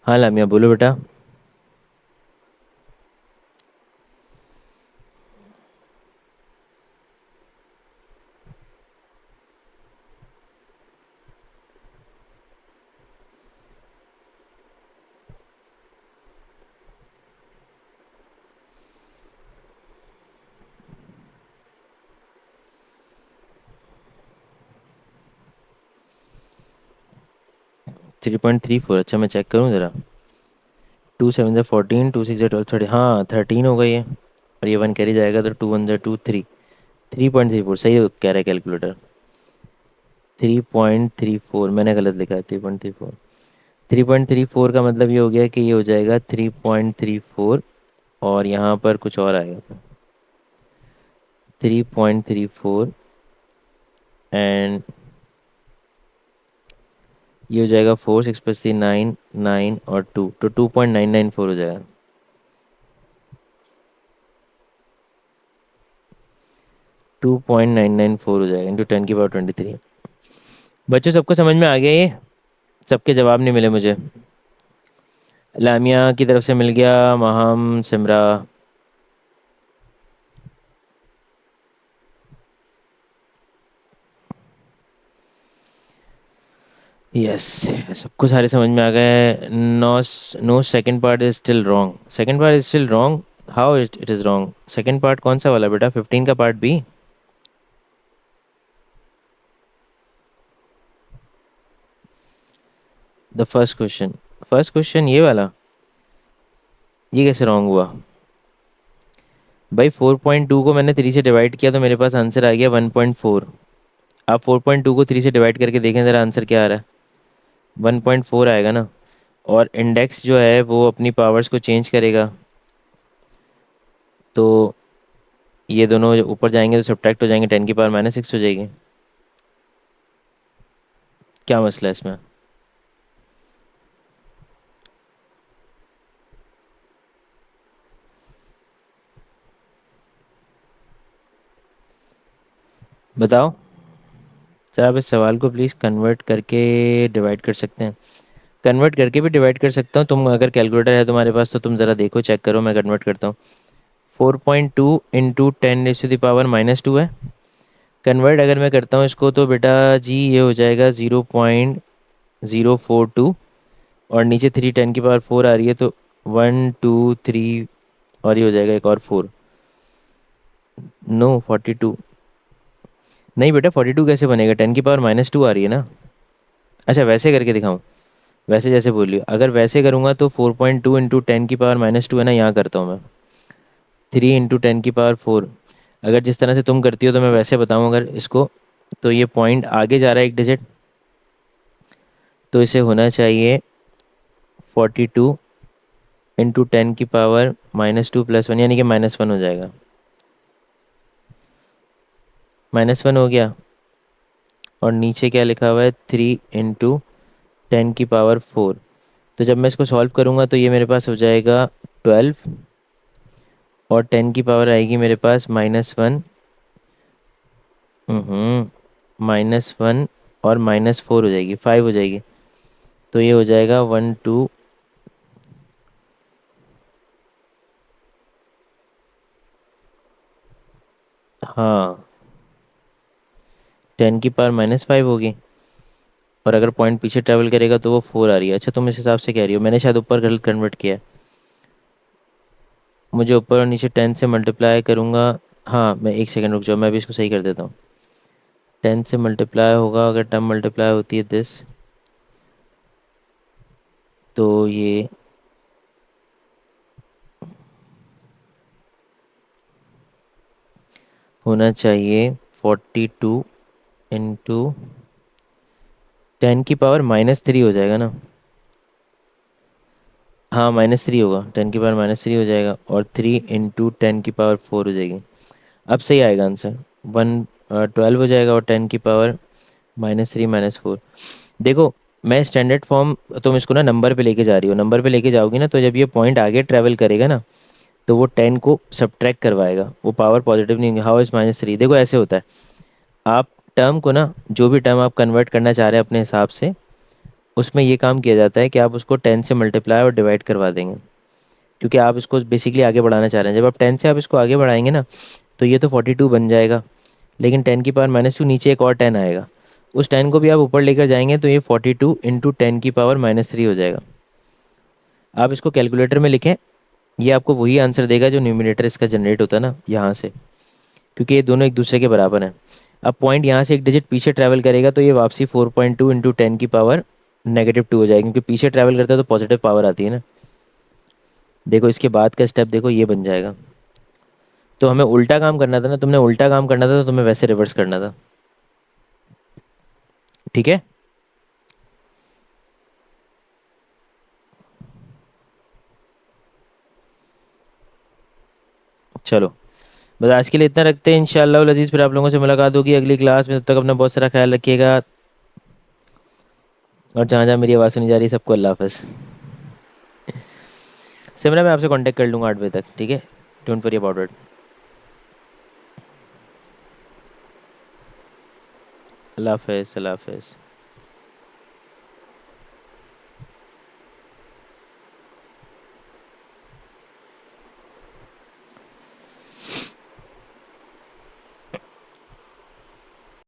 हाँ लामिया बोलो बेटा। 3.34, अच्छा मैं चेक करूँ ज़रा। 2 7 14, 2 6 12 30, हाँ 13 हो गई है। और ये 1 कैरी जाएगा तो 2 1 2 3। 3.34 सही कह रहा है कैलकुलेटर। 3.34 मैंने गलत लिखा है, 3.34। 3.34 का मतलब ये हो गया कि ये हो जाएगा 3.34, और यहाँ पर कुछ और आएगा। 3.34 एंड ये हो जाएगा 4 6 + 3 9, 9 और 2, तो 2.994 हो जाएगा। 2.994 हो जाएगा, × 10⁻23। बच्चों सबको समझ में आ गया ये? सबके जवाब नहीं मिले मुझे। लामिया की तरफ से मिल गया, महम, सिमरा। यस, सबको सारे समझ में आ गए। No, no second part is still wrong, second part is still wrong. How it is wrong? Second part कौन सा वाला बेटा? 15 का part B. The first question ये वाला, ये कैसे रॉन्ग हुआ? भाई 4.2 को मैंने 3 से डिवाइड किया तो मेरे पास आंसर आ गया 1.4। आप 4.2 को 3 से डिवाइड करके देखें ज़रा, आंसर क्या आ रहा है? 1.4 आएगा ना। और इंडेक्स जो है वो अपनी पावर्स को चेंज करेगा, तो ये दोनों ऊपर जाएंगे तो सब्ट्रैक्ट हो जाएंगे, 10⁻⁻6 हो जाएगी। क्या मसला है इसमें? बताओ। सर आप इस सवाल को प्लीज़ कन्वर्ट करके डिवाइड कर सकते हैं? कन्वर्ट करके भी डिवाइड कर सकता हूँ, तुम अगर कैलकुलेटर है तुम्हारे पास तो तुम ज़रा देखो, चेक करो, मैं कन्वर्ट करता हूँ। 4.2 इंटू 10⁻⁻2 है। कन्वर्ट अगर मैं करता हूँ इसको तो बेटा जी ये हो जाएगा 0.042, और नीचे 3 10⁻4 आ रही है तो 1 2 3, और ये हो जाएगा एक और 4। नो 42। नहीं बेटा 42 कैसे बनेगा? 10⁻⁻2 आ रही है ना। अच्छा वैसे करके दिखाऊं? वैसे जैसे बोलिए, अगर वैसे करूँगा तो 4.2 इंटू 10⁻⁻2 है ना, यहाँ करता हूँ मैं 3 × 10⁻4। अगर जिस तरह से तुम करती हो तो मैं वैसे बताऊँ अगर इसको, तो ये पॉइंट आगे जा रहा है एक डिजिट, तो इसे होना चाहिए 42 × 10⁻⁻2 +1, यानी कि -1 हो जाएगा। -1 हो गया। और नीचे क्या लिखा हुआ है? 3 × 10⁻4। तो जब मैं इसको सॉल्व करूँगा तो ये मेरे पास हो जाएगा 12, और 10 की पावर आएगी मेरे पास -1। -1 और -4 हो जाएगी, 5 हो जाएगी। तो ये हो जाएगा 1 2। हाँ, 10⁻⁻5 होगी। और अगर पॉइंट पीछे ट्रैवल करेगा तो वो 4 आ रही है। अच्छा तुम इस हिसाब से कह रही हो, मैंने शायद ऊपर गलत कन्वर्ट किया है। मुझे ऊपर और नीचे 10 से मल्टीप्लाई करूँगा। हाँ मैं एक सेकंड रुक जाओ, मैं भी इसको सही कर देता हूँ। 10 से मल्टीप्लाई होगा, अगर टर्म मल्टीप्लाई होती है दिस, तो ये होना चाहिए 42 इंटू 10⁻³ हो जाएगा ना। हाँ -3 होगा, 10⁻³ हो जाएगा, और 3 × 10⁻4 हो जाएगी। अब सही आएगा आंसर। 12 हो जाएगा, और 10⁻³ देखो, मैं स्टैंडर्ड फॉर्म, तुम इसको ना नंबर पे लेके जा रही हो, नंबर पे लेके जाओगी ना तो जब ये पॉइंट आगे ट्रैवल करेगा ना तो वो 10 को सब्ट्रैक्ट करवाएगा, वो पावर पॉजिटिव नहीं होगी। How is -3? देखो ऐसे होता है, आप टर्म को ना, जो भी टर्म आप कन्वर्ट करना चाह रहे हैं अपने हिसाब से, उसमें ये काम किया जाता है कि आप उसको 10 से मल्टीप्लाई और डिवाइड करवा देंगे, क्योंकि आप इसको बेसिकली आगे बढ़ाना चाह रहे हैं। जब आप 10 से आप इसको आगे बढ़ाएंगे ना तो ये तो 42 बन जाएगा, लेकिन 10⁻⁻2 नीचे एक और 10 आएगा, उस 10 को भी आप ऊपर लेकर जाएंगे तो ये 42 इंटू 10⁻³ हो जाएगा। आप इसको कैलकुलेटर में लिखें, ये आपको वही आंसर देगा जो न्यूमिनेटर इसका जनरेट होता है ना यहाँ से, क्योंकि ये दोनों एक दूसरे के बराबर हैं। अब पॉइंट यहाँ से एक डिजिट पीछे ट्रैवल करेगा तो ये वापसी 4.2 इंटू 10⁻³ -2 हो जाएगा, क्योंकि पीछे ट्रैवल करता है तो पॉजिटिव पावर आती है ना। देखो इसके बाद का स्टेप देखो, ये बन जाएगा। तो हमें उल्टा काम करना था ना, तुमने उल्टा काम करना था तो तुम्हें वैसे रिवर्स करना था। ठीक है। चलो, बस आज के लिए इतना रखते हैं। इंशाल्लाह लजीज, फिर आप लोगों से मुलाकात होगी अगली क्लास में। तब तक अपना बहुत सारा ख्याल रखिएगा। और जहाँ जहाँ मेरी आवाज़ सुनी जा रही है, सबको अल्लाह हाफ़िज़। सिमरा, मैं आपसे कांटेक्ट कर लूँगा 8 बजे तक, ठीक है। Don't worry about it. अल्लाह हाफ़िज़, अल्लाह हाफ़िज़।